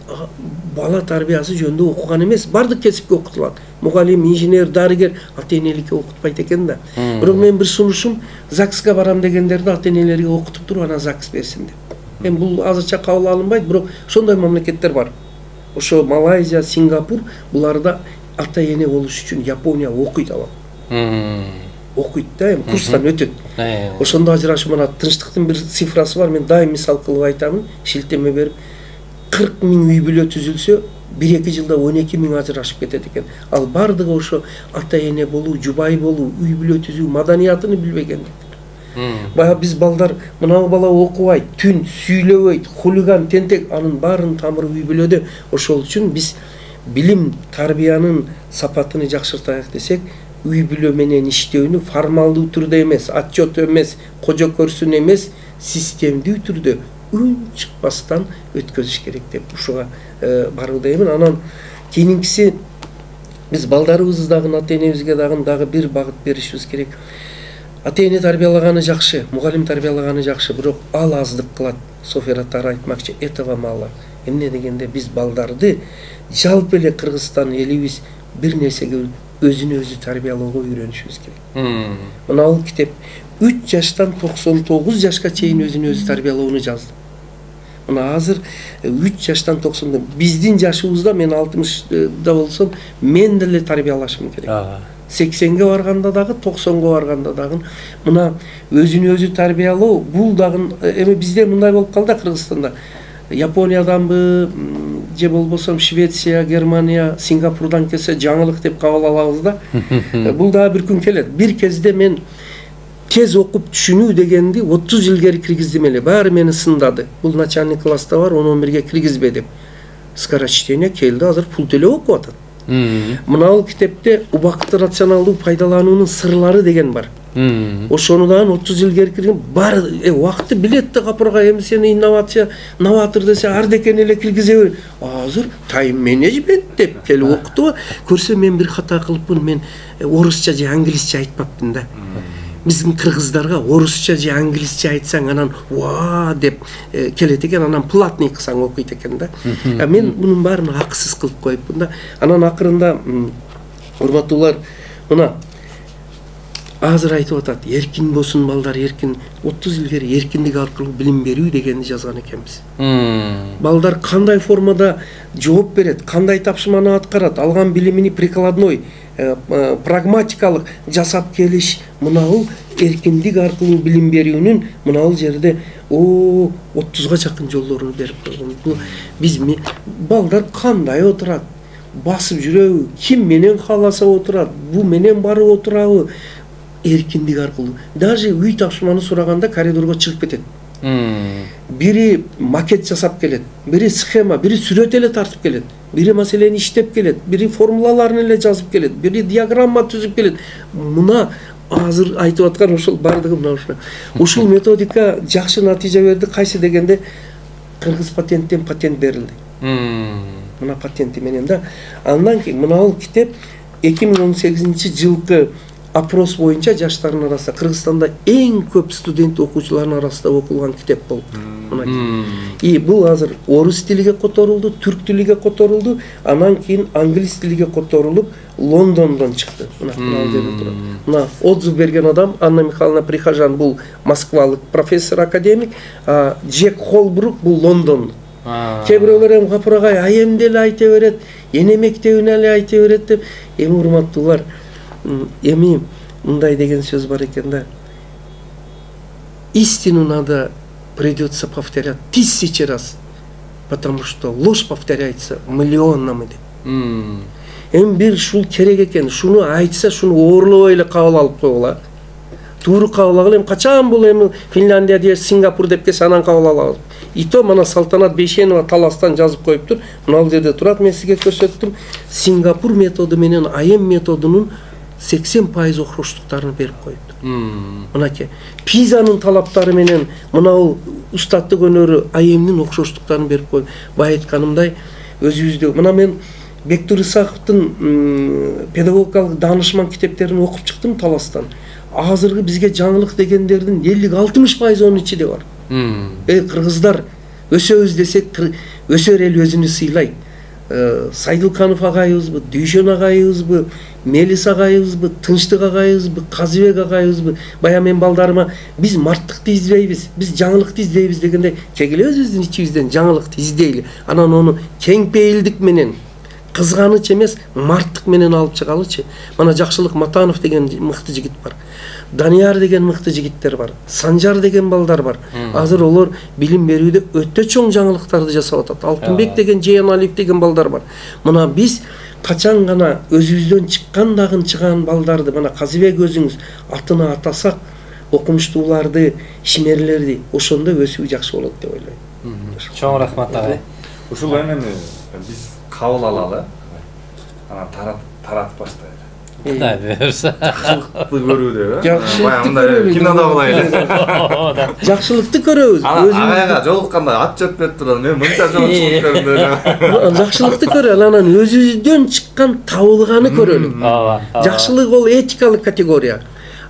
бала тарбиясы жөнүндө окуган эмес, бардык кесипке окутулат. Мугалим, инженер, дарыгер ата-энеликке окутпайт экен да. Бирок мен бир сунушум, ЗАГСка барам дегендерди ата-энелерге окутуп туруп анан ЗАГС берсин деп. Эми бул азырча кабыл алынбайт, бирок ошондой мамлекеттер бар. Ошо Малайзия, Сингапур, буларда ата-эне болуш үчүн Япония окуйт алат. Окуйт да, эми курстан өтөт. Ошондо ажырашуу менен тынчтыктын бир цифрасы бар, мен дайым мисал кылып айтамын, шилтеме берип, 40 000 үй бүлө түзүлсө, 1-2 жылда 12 000 ажырашып кетет экен. Ал бардыгы ошо ата-эне болуу, жубай болуу, үй бүлө түзүү маданиятын билбегендик. Бая биз балдар, мына бала окубайт, түн сүйлөбөйт, хулиган, тентек, анын баарын тамыры үй бүлөдө. Ошол үчүн биз билим, тарбиянын сапатын жакшыртайык десек, үй бүлө менен иштөөнү формалдуу түрдө эмес, отчет эмес, кожо көрсүн эмес, системдүү түрдө үн чыкпастан өткөзүш керек деп ушуга баруудаймын. Анан кийинкиси биз балдарыбызды дагы ата-энебизге дагы бир багыт беришибиз керек. Ата-эне тарбиялаганы жакшы, мугалим тарбиялаганы жакшы, бирок ал аздык кылат. София Атар айтмакчы, этого мало. Эмне дегенде биз балдарды жалпы эле Кыргызстан элибиз бир нерсеге өзүнө өзү тарбиялоого үйрөнүшүбүз керек. Мына бул китеп 3 жаштан 99 жашка чейин өзүнө өзү тарбиялоону жазды. Мына азыр 3 жаштан 90 биздин жашыбызда мен 60да болсом мен деле тарбиялашым керек. 80ге барганда дагы, 90га барганда дагы мына өзүнө өзү тарбиялоо бул дагы эми бизде мындай болуп калды Кыргызстанда. Япониyadanбы же болбосо Швеция, Германия, Сингапурдан келсе жаңылык деп кабыл алабыз да. Бул дагы бир күн келет. Бир кезде мен тез окуп түшүнүү дегенди 30 илгери киргиздим эле. Баары мени сындады. Бул начальник класста бар, 11ге киргизбе деп. Скорочтение келди, азыр пул төлөп окуп атат. Мына бул китепте убакытты рационалдуу пайдалануунун сырлары деген бар. Ошону дагы 30 илгери кирген бар убакытты билет да капырга, эми сени новатор десе ардекен эле киргизеби. Азыр тайм менеджмент деп келип окутуп, көрсө мен бир хата кылыпмын, мен орусча же англисче айтпапмын да. Биздин кыргыздарга орусча же англисче айтсаң анан ва деп келет экен, анан платный кылсаң окуйт экен да. Мен мунун баарын акысыз кылып коюпмун да. Анан акырында урматтуулар, мына азыр айтып атат, эркин болсун балдар, эркин 30 илгери эркиндик аркылуу билим берүү дегенди жазган экенбиз. Балдар кандай формада жооп берет, кандай тапшырманы аткарат, алган билимини прикладной, прагматикалык жасап келиш, мына бул эркиндик аркылуу билим берүүнүн мына бул жерде 30га жакын жолдорун берип койгон. Биз балдар кандай отурат, басып жүрөбү, ким менен кааласа отурат, бу менен барып отурабы, эркиндик аркылуу. Даже үй тапшырманы сураганда коридорго чыгып кетет. Бири макет жасап келет, бири схема, бири сүрөт эле тартып келет, бири маселени иштеп келет, бири формулаларын эле жазып келет, бири диаграмма түзүп келет. Мына азыр айтып аткан ошол бардыгы мына ошо. Ушул методика жакшы натыйжа берди. Кайсы дегенде Кыргыз патенттен патент берилди. Мына патенти менен да. Андан кийин мына бул китеп 2018-жылкы опрос боюнча жаштардын арасында Кыргызстанда эң көп студент окуучулардын арасында окулган китеп болду. И бул азыр орус тилиге которулду, түрк тилиге которулду, анан кийин англис тилиге которулуп Лондондон чыкты. Мына отзыв берген адам Анна Михайловна Прихожан, бул москвалык профессор, академик, а Джек Холбрук бул Лондон. Кээ бирөөлөр эми капырагай айемде эле айта берет, эне мектебине эле айта берет деп. Эми урматтуулар, эми мындай деген сөз бар экен да. Истину надо придется повторять 1000 раз, потому что ложь повторяется миллионами деп. Эми бир ушул керек экен, шуну айтса, шуну оорлобой эле кабыл алып койгула. Тууру кабыл алгыла. Эми качан бул эми Финляндия же Сингапур деп келсе анан кабыл алабыз. ито мана Салтанат Бейшенова таластан жазып коюптур. Мына жерде турат, мен сизге көрсөттүм. Сингапур методу менен АМ методунун 80% окшоштуктарын берип коюптур. Мынакей Пизанын талаптары менен мынау устаттык өнөрү АМнин окшоштуктарын берип коюп, бая айтканымдай өзүбүздө мына мен Бектур Исаковдун педагогикалык даанышман китептерин окуп чыктым таластан. Азыркы бизге жаңылык дегендердин 50-60% онун ичинде бар. Кыргыздар өсөбүз десек, өсөр эл өзүнү сыйлайт. Сайдылканов агайыбызбы, Дүйшөн агайыбызбы, Мелис агайыбызбы, Тынчтык агайыбызбы, Казыбек агайыбызбы, бая мен балдарыма биз марттыкты издейбиз, биз жаңылыкты издейбиз дегенде, кегиле өзүбүздүн ичибизден жаңылыкты издейли. Анан ону кең пейилдик менен, кызганыч эмес, марттык менен алып чыгалычы. Мана Жакшылык Матанов деген мыкты жигит бар. Данияр деген мыкты жигиттер бар. Санжар деген балдар бар. Азыр олар билим берүүдө өтө чоң жаңылыктарды жасап атат. Алтынбек деген, Жейеналиев деген балдар бар. Мына биз качан гана өзүбүздөн чыккан дагын чыган балдарды, мына Казыбек өзүңүз атына атасак, окумуштууларды, ишмерлерди, ошондо өсүү жакшы болот деп ойлойм. Чоң рахмат агай. Ушул эмени биз кабыл алалы. Анан таратып баштайлы. Кудай буйрса. Жакшылыкты көрүүдө, Жакшылыкты көрөлү. Кинодо кылайлы. Жакшылыкты көрөбүз. Агайга жолукканда ат жетпеп турат, мен мынча жолукуп көрдүм. Жакшылыкты көрөлү, анан өзүбүздөн чыккан табылганы көрөлү. Жакшылык ол этикалык категория.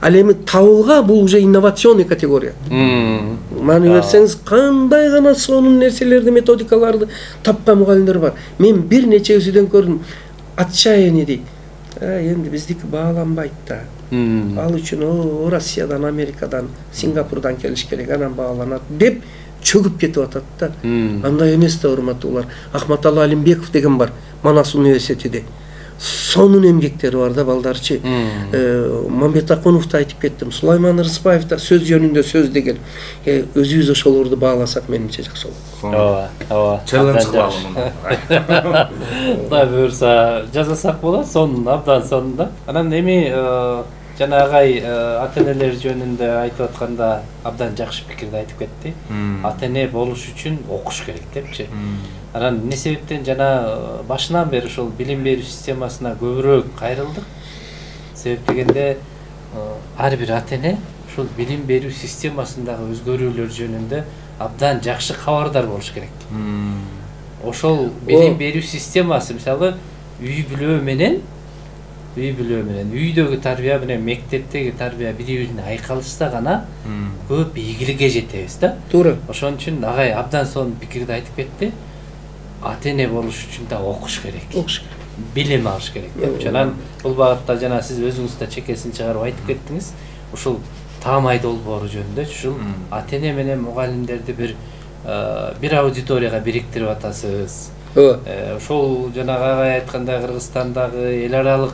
Ал эми табылга бул уже инновационный категория. Маны берсеңиз, кандай гана сонун нерселерди, методикаларды тапкан мугалимдер бар. Мен бир нечесиден көрдүм. Отчаяние дейт. Енді биздики бааланбайт да. Ал үчүн Россиядан, Америкадан, Сингапурдан келиш керек, анан бааланат деп чөгүп кетип атат да. Андай эмес да, урматтуулар. Ахматалы Алимбеков деген бар, Манас университетиде. Сонун эмгектери бар да балдарчы. Мамбет Акуновду айтып кеттим. Сулайман Рыспаев да сөз жөнүндө сөз деген. Өзүбүз ошолорду бааласак менимче жакшы болот. Ооба. Челлендж кылалы. Кудай буйрса жасасак болот, сонун, абдан сонун да. Анан эми жана агай ата-энелер жөнүндө айтып атканда абдан жакшы пикирди айтып кетти. Ата-эне болуш үчүн окуш керек депчи. Анан эмне себептен жана башынан бери ушул билим берүү системасына көбүрөөк кайрылдык. Себеп дегенде ар бир ата-эне ушул билим берүү системасындагы өзгөрүүлөр жөнүндө абдан жакшы кабардар болуш керек. Ошол билим берүү системасы, мисалы, үй бүлө менен үйдөгү тарбия менен мектептеги тарбия бири-бирине айкалышса гана көп ийгиликке жетебиз да. Туура. Ошон үчүн агай абдан сонун пикирди айтып кетти. Ата-эне болуш үчүн да окуш керек. Билим алыш керек деп. Анан бул багытта жана сиз өзүңүз да чекесин чыгарып айтып кеттиңиз. Ушул таамай долбоору жөнүндө ушул ата-эне менен мугалимдерди бир аудиторияга бириктирип атасыз. Ошол жанагы агай айткандай Кыргызстандагы эл аралык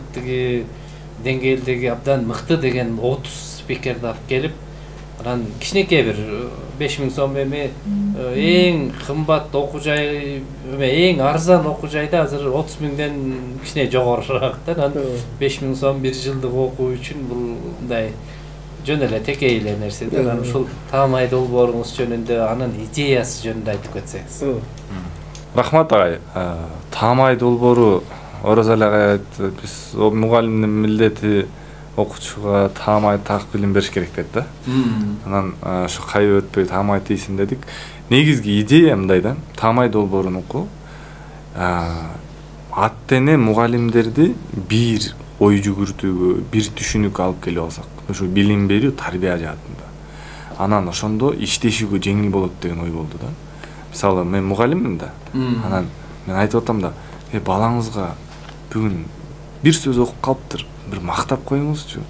деңгээлдеги абдан мыкты деген 30 спикерди алып келип, анан кичинекей бир 5000 сом эми эң кымбат окуу жай, эң арзан окуу жайда азыр 30 миңден кичине жогорураак да. Анан 5000 сом бир жылдык окуу үчүн бул мындай жөн эле текей эле нерсе да. Анан ушул таамай долбооруңуз жөнүндө, анын идеясы жөнүндө айтып кетсеңиз. Рахмат агай. Таамай долбоору Оразалы агай биз мугалимдин милдети окуучуга таамай так билим бериш керек дейт да. Анан ушу кайып өтпөй таамай тийсин дедик. Негизги идея мындай да. Таамай долбоорун окуу ата-эне мугалимдерди бир ой жүгүртүүгө, бир түшүнүккө алып келип алсак, ушу билим берүү, тарбия жаатында. Анан ошондо иштешүүгө жеңил болот деген ой болду да. Мисалы, мен мугалиммин да. Анан мен айтып атам да, балаңызга бүгүн бир сөз окуп калыптыр, бир мактап коюңузчу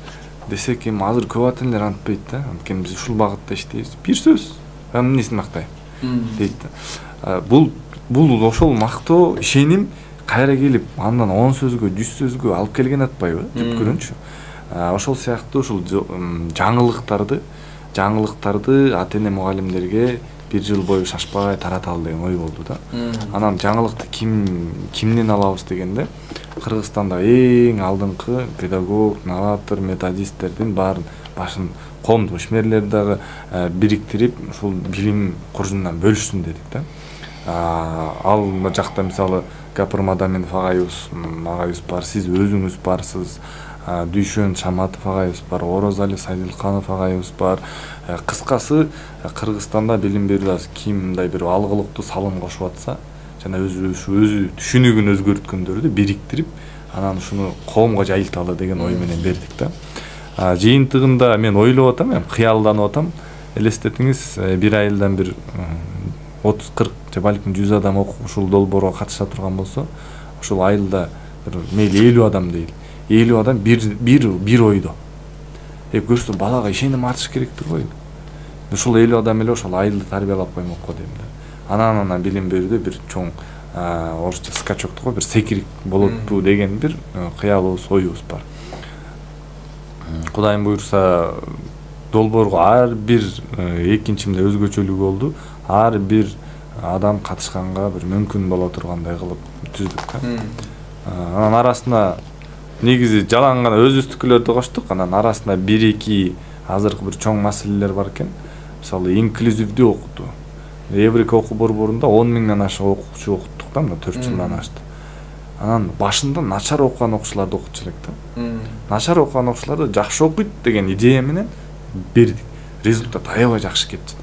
десек, эми азыр көп ата-энелер антпайт да. Анткени биз ушул багытта иштейбиз. Бир сөз, эмнесин мактайм дейт да. Бул ошол мактоо, ишеним кайра келип, андан 10 сөзгө, 100 сөзгө алып келген атпайбы? Деп көрүнчү. Ошол сыяктуу ушул жаңылыктарды ата-эне мугалимдерге бир жыл бою шашпай тараталы деген ой болду да. Анан жаңылыкты кимден алабыз дегенде, Кыргызстанда эң алдыңкы педагог, новатор, методисттердин баарын башын коомдук ишмерлерди дагы бириктирип ушул билим куржундан бөлүшсүн дедик да. Ал жакта мисалы Гапыр Мадаминов агайыбыз бар, сиз өзүңүз барсыз, Дүйшөн Шаматов агайыбыз бар, Орозали Сайдылканов агайыбыз бар. Кыскасы Кыргызстанда билим берүү ким мындай бир алгылыктуу салым кошуп атса, жана өзү түшүнүгүн өзгөрткөндөрдү бириктирип, анан ушуну коомго жайылталы деген ой менен бердик да. Жыйынтыгында мен ойлоп атам, кыялданып атам. Элестетиңиз, бир айылдан бир 30-40 же балким 100 адам ушул долбоорго катыша турган болсо, ушул айылда мейли 50 адам дейли. 50 адам бир ойдо. Көрсө балага ишеним артыш керектир го. Ушул 50 адам эле ошол айылды тарбиялап коймокко дейм да. Анан билим берүүдө бир чоң орусча скачок го, бир секирик болотпу деген бир кыялыбыз, оюбуз бар. Кудайым буйрса, долбоорго ар бир экинчимде өзгөчөлүгү болду. Ар бир адам катышканга бир мүмкүн боло тургандай кылып түздүк да. Анан арасында негизи жалаң гана өзүбүздүкүлөрдү коштук. Анан арасында 1-2 азыркы бир чоң маселелер бар экен. Мисалы, инклюзивдүү окутуу. Эврика окуу борборунда 10 миңден ашык окуучу окуттук да, 4 жылдан ашты. Анан башында начар окуган окуучуларды окутчу элек да. Начар окуган окуучуларды жакшы окуйт деген идея менен бердик. Результат аябай жакшы кетти.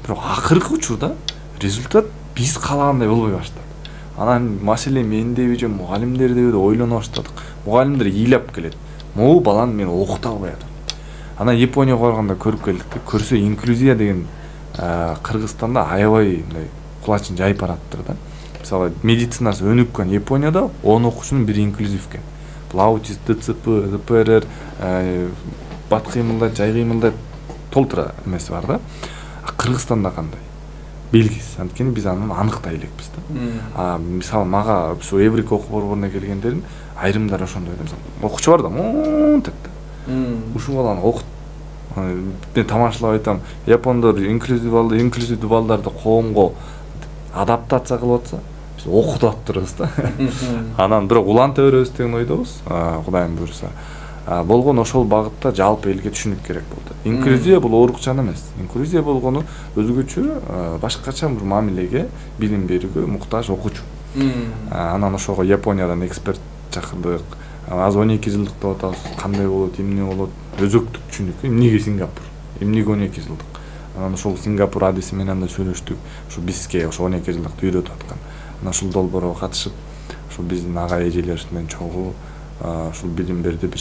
Бирок акыркы учурда результат биз каалагандай болбой баштады. Анан маселе мендеби же мугалимдердеби деп ойлоно баштадык. Мугалимдер ыйлап келет. Могу баланы мен окута албай атам. Анан Японияга барганда көрүп келдик да, көрсө инклюзия деген Кыргызстанда аябай мындай кулачын жайып бараттыр да. Мисалы, медицинасы өнүккөн Японияда 10 окуучунун бири инклюзив экен. Бул аутист, ДЦП, ДПР, бат кыймылдайт, жай кыймылдайт толтура эмеси бар да. Кыргызстанда кандай? Белгисиз. Анткени биз аны аныктай элекпиз да. Мисалы, мага ушу Эврика окуу борборуна келгендердин айрымдары ошондой да. Окуучу бар да, деп да. Ушул баланы окут. Мен тамашалап айтам, япондор инклюзивдүү балдарды коомго адаптация кылып атса, биз окутуп атырбыз да. Анан бирок уланта беребиз деген ойдобуз. Кудайым буйрса. Болгон ошол багытта жалпы элге түшүнүк керек болду. Инклюзия бул оорукчан эмес. Инклюзия болгону өзгөчө башкача бир мамилеге, билим берүүгө муктаж окуучу. Анан ошого Япониядан эксперт чакырдык. Аз 12 жылдык деп атабыз. Кандай болот, эмне болот? Өзөктүк түшүнүк. Эмнеге Сингапур? Эмнеге 12 жылдык? Анан ошол Сингапур адиси менен да сүйлөштүк. Ушу бизге ошо 12 жылдыкты үйрөтүп аткан. Анан ушул долбоорго катышып, ушул биздин ага эжелерибизден чогуу ушул билимдерди бир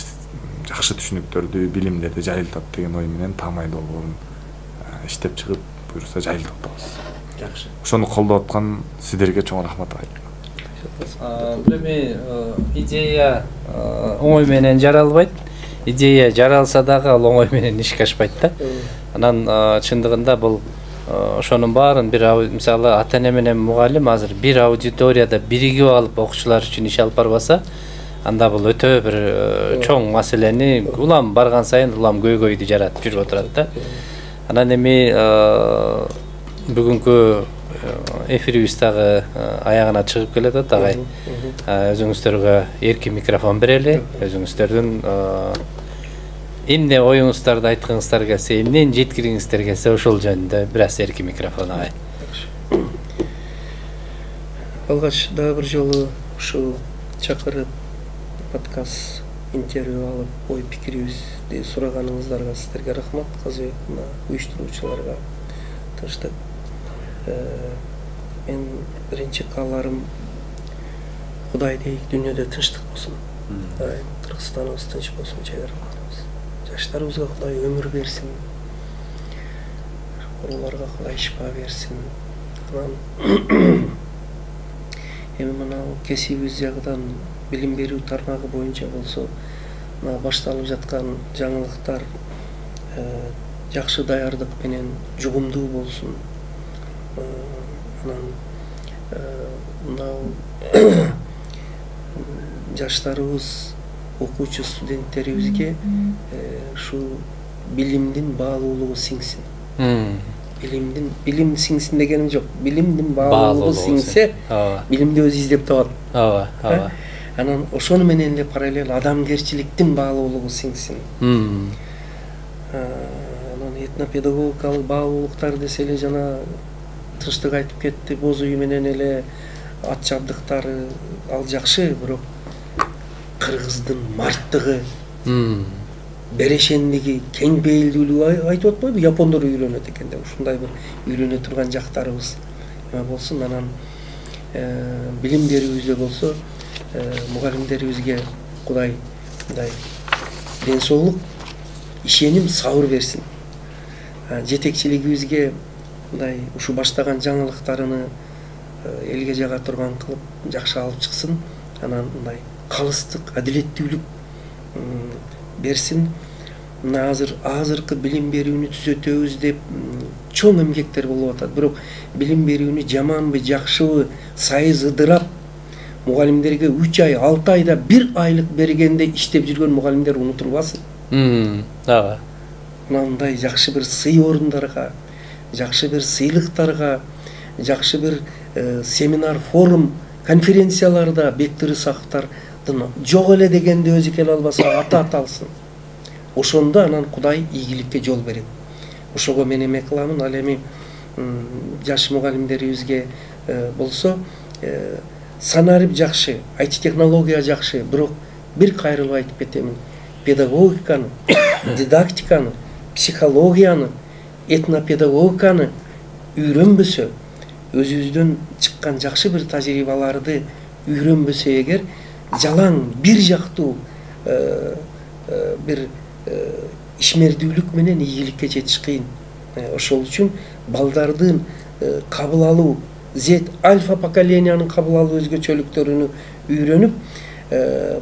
жакшы түшүнүктөрдү, билимдерди жайылтат деген ой менен Тамай долбоорун иштеп чыгып, буйрса жайылтып атабыз. Жакшы. Ошону колдоп аткан сиздерге чоң рахмат айтам. Эми идея оңой менен жаралбайт. Идея жаралса дагы ал оңой менен ишке ашпайт да. Анан чындыгында бул ошонун баарын бир мисалы ата-эне менен мугалим азыр бир аудиторияда биригип алып окуучулар үчүн иш алып барбаса, анда бул өтө бир чоң маселени улам барган сайын улам көйгөйдү жаратып жүрүп отурат да. Анан эми бүгүнкү эфирибиз дагы аягына чыгып келет агай. Өзүңүздөргө эркин микрофон берели. Өзүңүздөрдүн эмне оюңуздарды айткыңыздар келсе, эмнени жеткириңиздер келсе, ошол жөнүндө бир аз эркин микрофон агай. Алгач дагы бир жолу ушу чакырып подкаст интервью алып ой пикирибизди сураганыңыздарга сиздерге рахмат. Казыбек мына уюштуруучуларга тынчтык. Мен биринчи кааларым Кудай дейик, дүйнөдө тынчтык болсун. Кыргызстаныбыз тынч болсун, чегараларыбыз. Жаштарыбызга Кудай өмүр берсин. Ооруларга Кудай шифа берсин. Анан эми мына кесибиз жагынан билим берүү тармагы боюнча болсо, мына башталып жаткан жаңылыктар жакшы даярдык менен жугумдуу болсун. Анан мына жаштарыбыз, окуучу студенттерибизге ушу билимдин баалуулугу сиңсин. Билим сиңсин дегеним жок. Билимдин баалуулугу сиңсе, билимди өзү издеп табат. Анан ошону менен эле параллел адамгерчиликтин баалуулугу сиңсин. Анан этнопедагогикалык баалуулуктар десе эле жана Тынчтык айтып кетти, боз үй менен эле ат жабдыктары ал жакшы, бирок кыргыздын марттыгы, берешендиги, кең пейилдүүлүгү айтып атпайбы, япондор үйрөнөт экен деп, ушундай бир үйрөнө турган жактарыбыз болсун. Анан билим берүүбүздө болсо мугалимдерибизге Кудай мындай ден соолук, ишеним, сабыр берсин. Жетекчилигибизге мындай ушу баштаган жаңылыктарыны элге жага турган кылып жакшы алып чыксын. Анан мындай калыстык, адилеттүүлүк берсин. Мына азыркы билим берүүнү түзөтөбүз деп чоң эмгектер болуп атат. Бирок билим берүүнү жаманбы, жакшыбы, сайыз ыдырап мугалимдерге 3 ай, 6 айда 1 айлык бергенде иштеп жүргөн мугалимдер унутулбасын. Ага. Мындай жакшы бир сый орундарга, жакшы бир сыйлыктарга, жакшы бир семинар, форум, конференцияларда Бектир Исаковдардын жок эле дегенде өзү келе албаса ата аталсын. Ошондо анан Кудай ийгиликке жол берет. Ошого мен эме кыламын, ал эми жаш мугалимдерибизге болсо санарып жакшы, IT технология жакшы, бирок бир кайрылып айтып кетемин. Педагогиканы, дидактиканы, психологияны, этнопедагогиканы үйрөнбөсө, өзүбүздөн чыккан жакшы бир тажрыйбаларды үйрөнбөсө эгер, жалаң бир жактуу бир ишмердүүлүк менен ийгиликке жетиш кыйын. Ошол үчүн балдардын кабыл алуу, Z альфа поколениянын кабыл алуу өзгөчөлүктөрүнү үйрөнүп,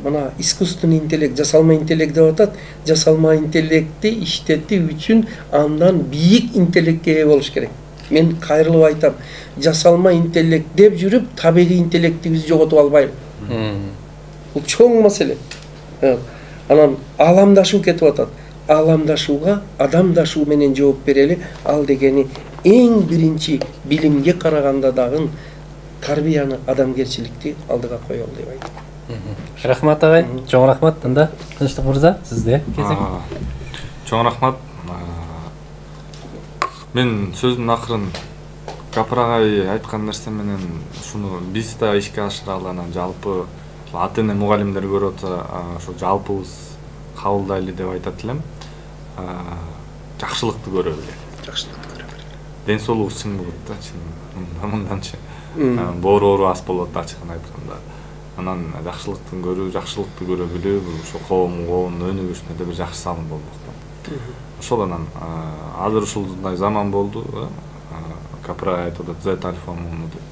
мына искусственный интеллект, жасалма интеллект деп атат. Жасалма интеллектти иштетүү үчүн андан бийик интеллектке ээ болуш керек. Мен кайрылып айтам, жасалма интеллект деп жүрүп, табигый интеллектибизди жоготуп албайлы. Бул чоң маселе. Анан аламдашуу кетип атат. Аламдашууга адамдашуу менен жооп берели. Ал дегени эң биринчи билимге караганда дагы тарбияны, адамгерчиликти алдыга коелу деп айтам. Рахмат агай, чоң рахмат. Анда Тынчтык мырза, сизде кезек. Чоң рахмат. Мен сөздүн акырын Капыр агай айткан нерсе менен ушуну биз да ишке ашыралы. Анан жалпы ата-эне мугалимдер көрүп атса, ошо жалпыбыз кабылдайлы деп айтат элем. Жакшылыкты көрө билели. Жакшылыкты көрө билели. Ден соолугу чың болот да, чын. Мынданчы. Боору аз болот ачыгын айтканда. Анан жакшылыктын көрүү, жакшылыкты көрө билүү, ошо коомдун өнүгүшүнө да бир жакшы салым болмок. Ошол анан азыр ушундай заман болду. Капыр агай айтып атат, Z альфа муну деп.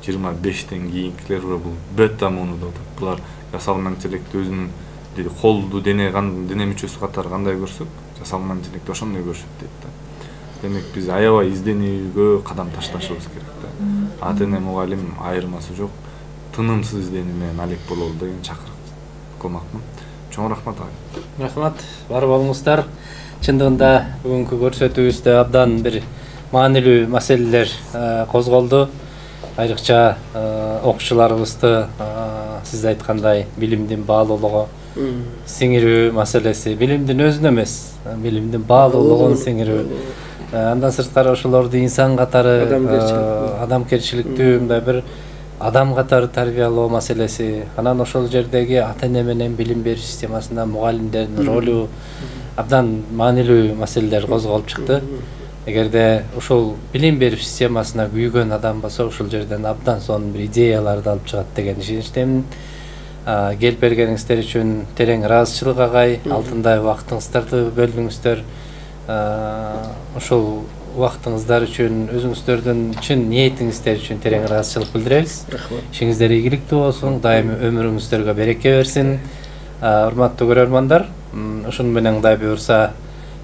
2025-тен кийинкилер бул бета муну деп атат. Булар жасалма интеллект өзүнүн колду, дене мүчөсү катары кандай көрсөк, жасалма интеллект ошондой көрүшөт дейт да. Демек биз аябай изденүүгө кадам ташташыбыз керек да. Ата-эне мугалим айырмасы жок. Тынымсыз изденүү менен алек бололу деген чакырык кылмакмын. Чоң рахмат агай. Рахмат, бар болуңуздар. Чындыгында бүгүнкү көрсөтүүбүздө абдан бир маанилүү маселелер козголду. Айрыкча окуучуларыбызды сиз айткандай билимдин баалуулугу сиңирүү маселеси, билимдин өзүнө эмес, билимдин баалуулугун сиңирүү. Андан сырткары ошолорду инсан катары, адамгерчиликтүү мындай бир адам катары тарбиялоо маселеси. Анан ошол жердеги ата-эне менен билим берүү системасында мугалимдердин ролу абдан маанилүү маселелер козголуп чыкты. Эгерде ошол билим берүү системасына күйгөн адам болсо, ошол жерден абдан сонун бир идеяларды алып чыгат деген ишеничтемин. Келип бергениңиздер үчүн терең ыраазычылык агай. Алтындай убактыңыздарды бөлдүңүздөр. Ошол убактыңыздар үчүн, өзүңүздөрдүн чын ниетиңиздер үчүн терең ыраазычылык билдиребиз. Ишиңиздер ийгиликтүү болсун, дайым өмүрүңүздөргө береке берсин. Урматтуу көрөрмандар, ушуну менен Кудай буйрса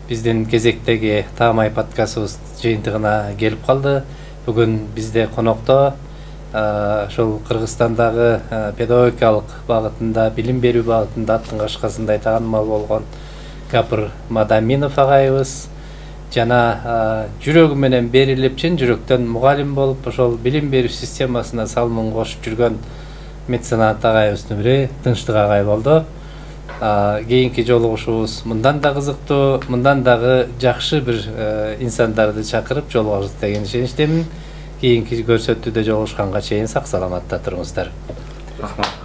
биздин кезектеги Таамай подкастыбыз жыйынтыгына келип калды. Бүгүн бизде конокто ошол Кыргызстандагы педагогикалык багытында, билим берүү багытында аттын кашкасындай таанымал болгон Капыр Мадаминов агайыбыз жана жүрөгү менен берилип, чын жүрөктөн мугалим болуп, ошол билим берүү системасына салымын кошуп жүргөн меценат агайыбыздын бири Тынчтык агай болду. кийинки жолугушубуз мындан да кызыктуу, мындан дагы жакшы бир инсандарды чакырып жолугабыз деген ишеничтемин. Кийинки көрсөтүүдө жолугушканга чейин сак саламатта туруңуздар. Рахмат.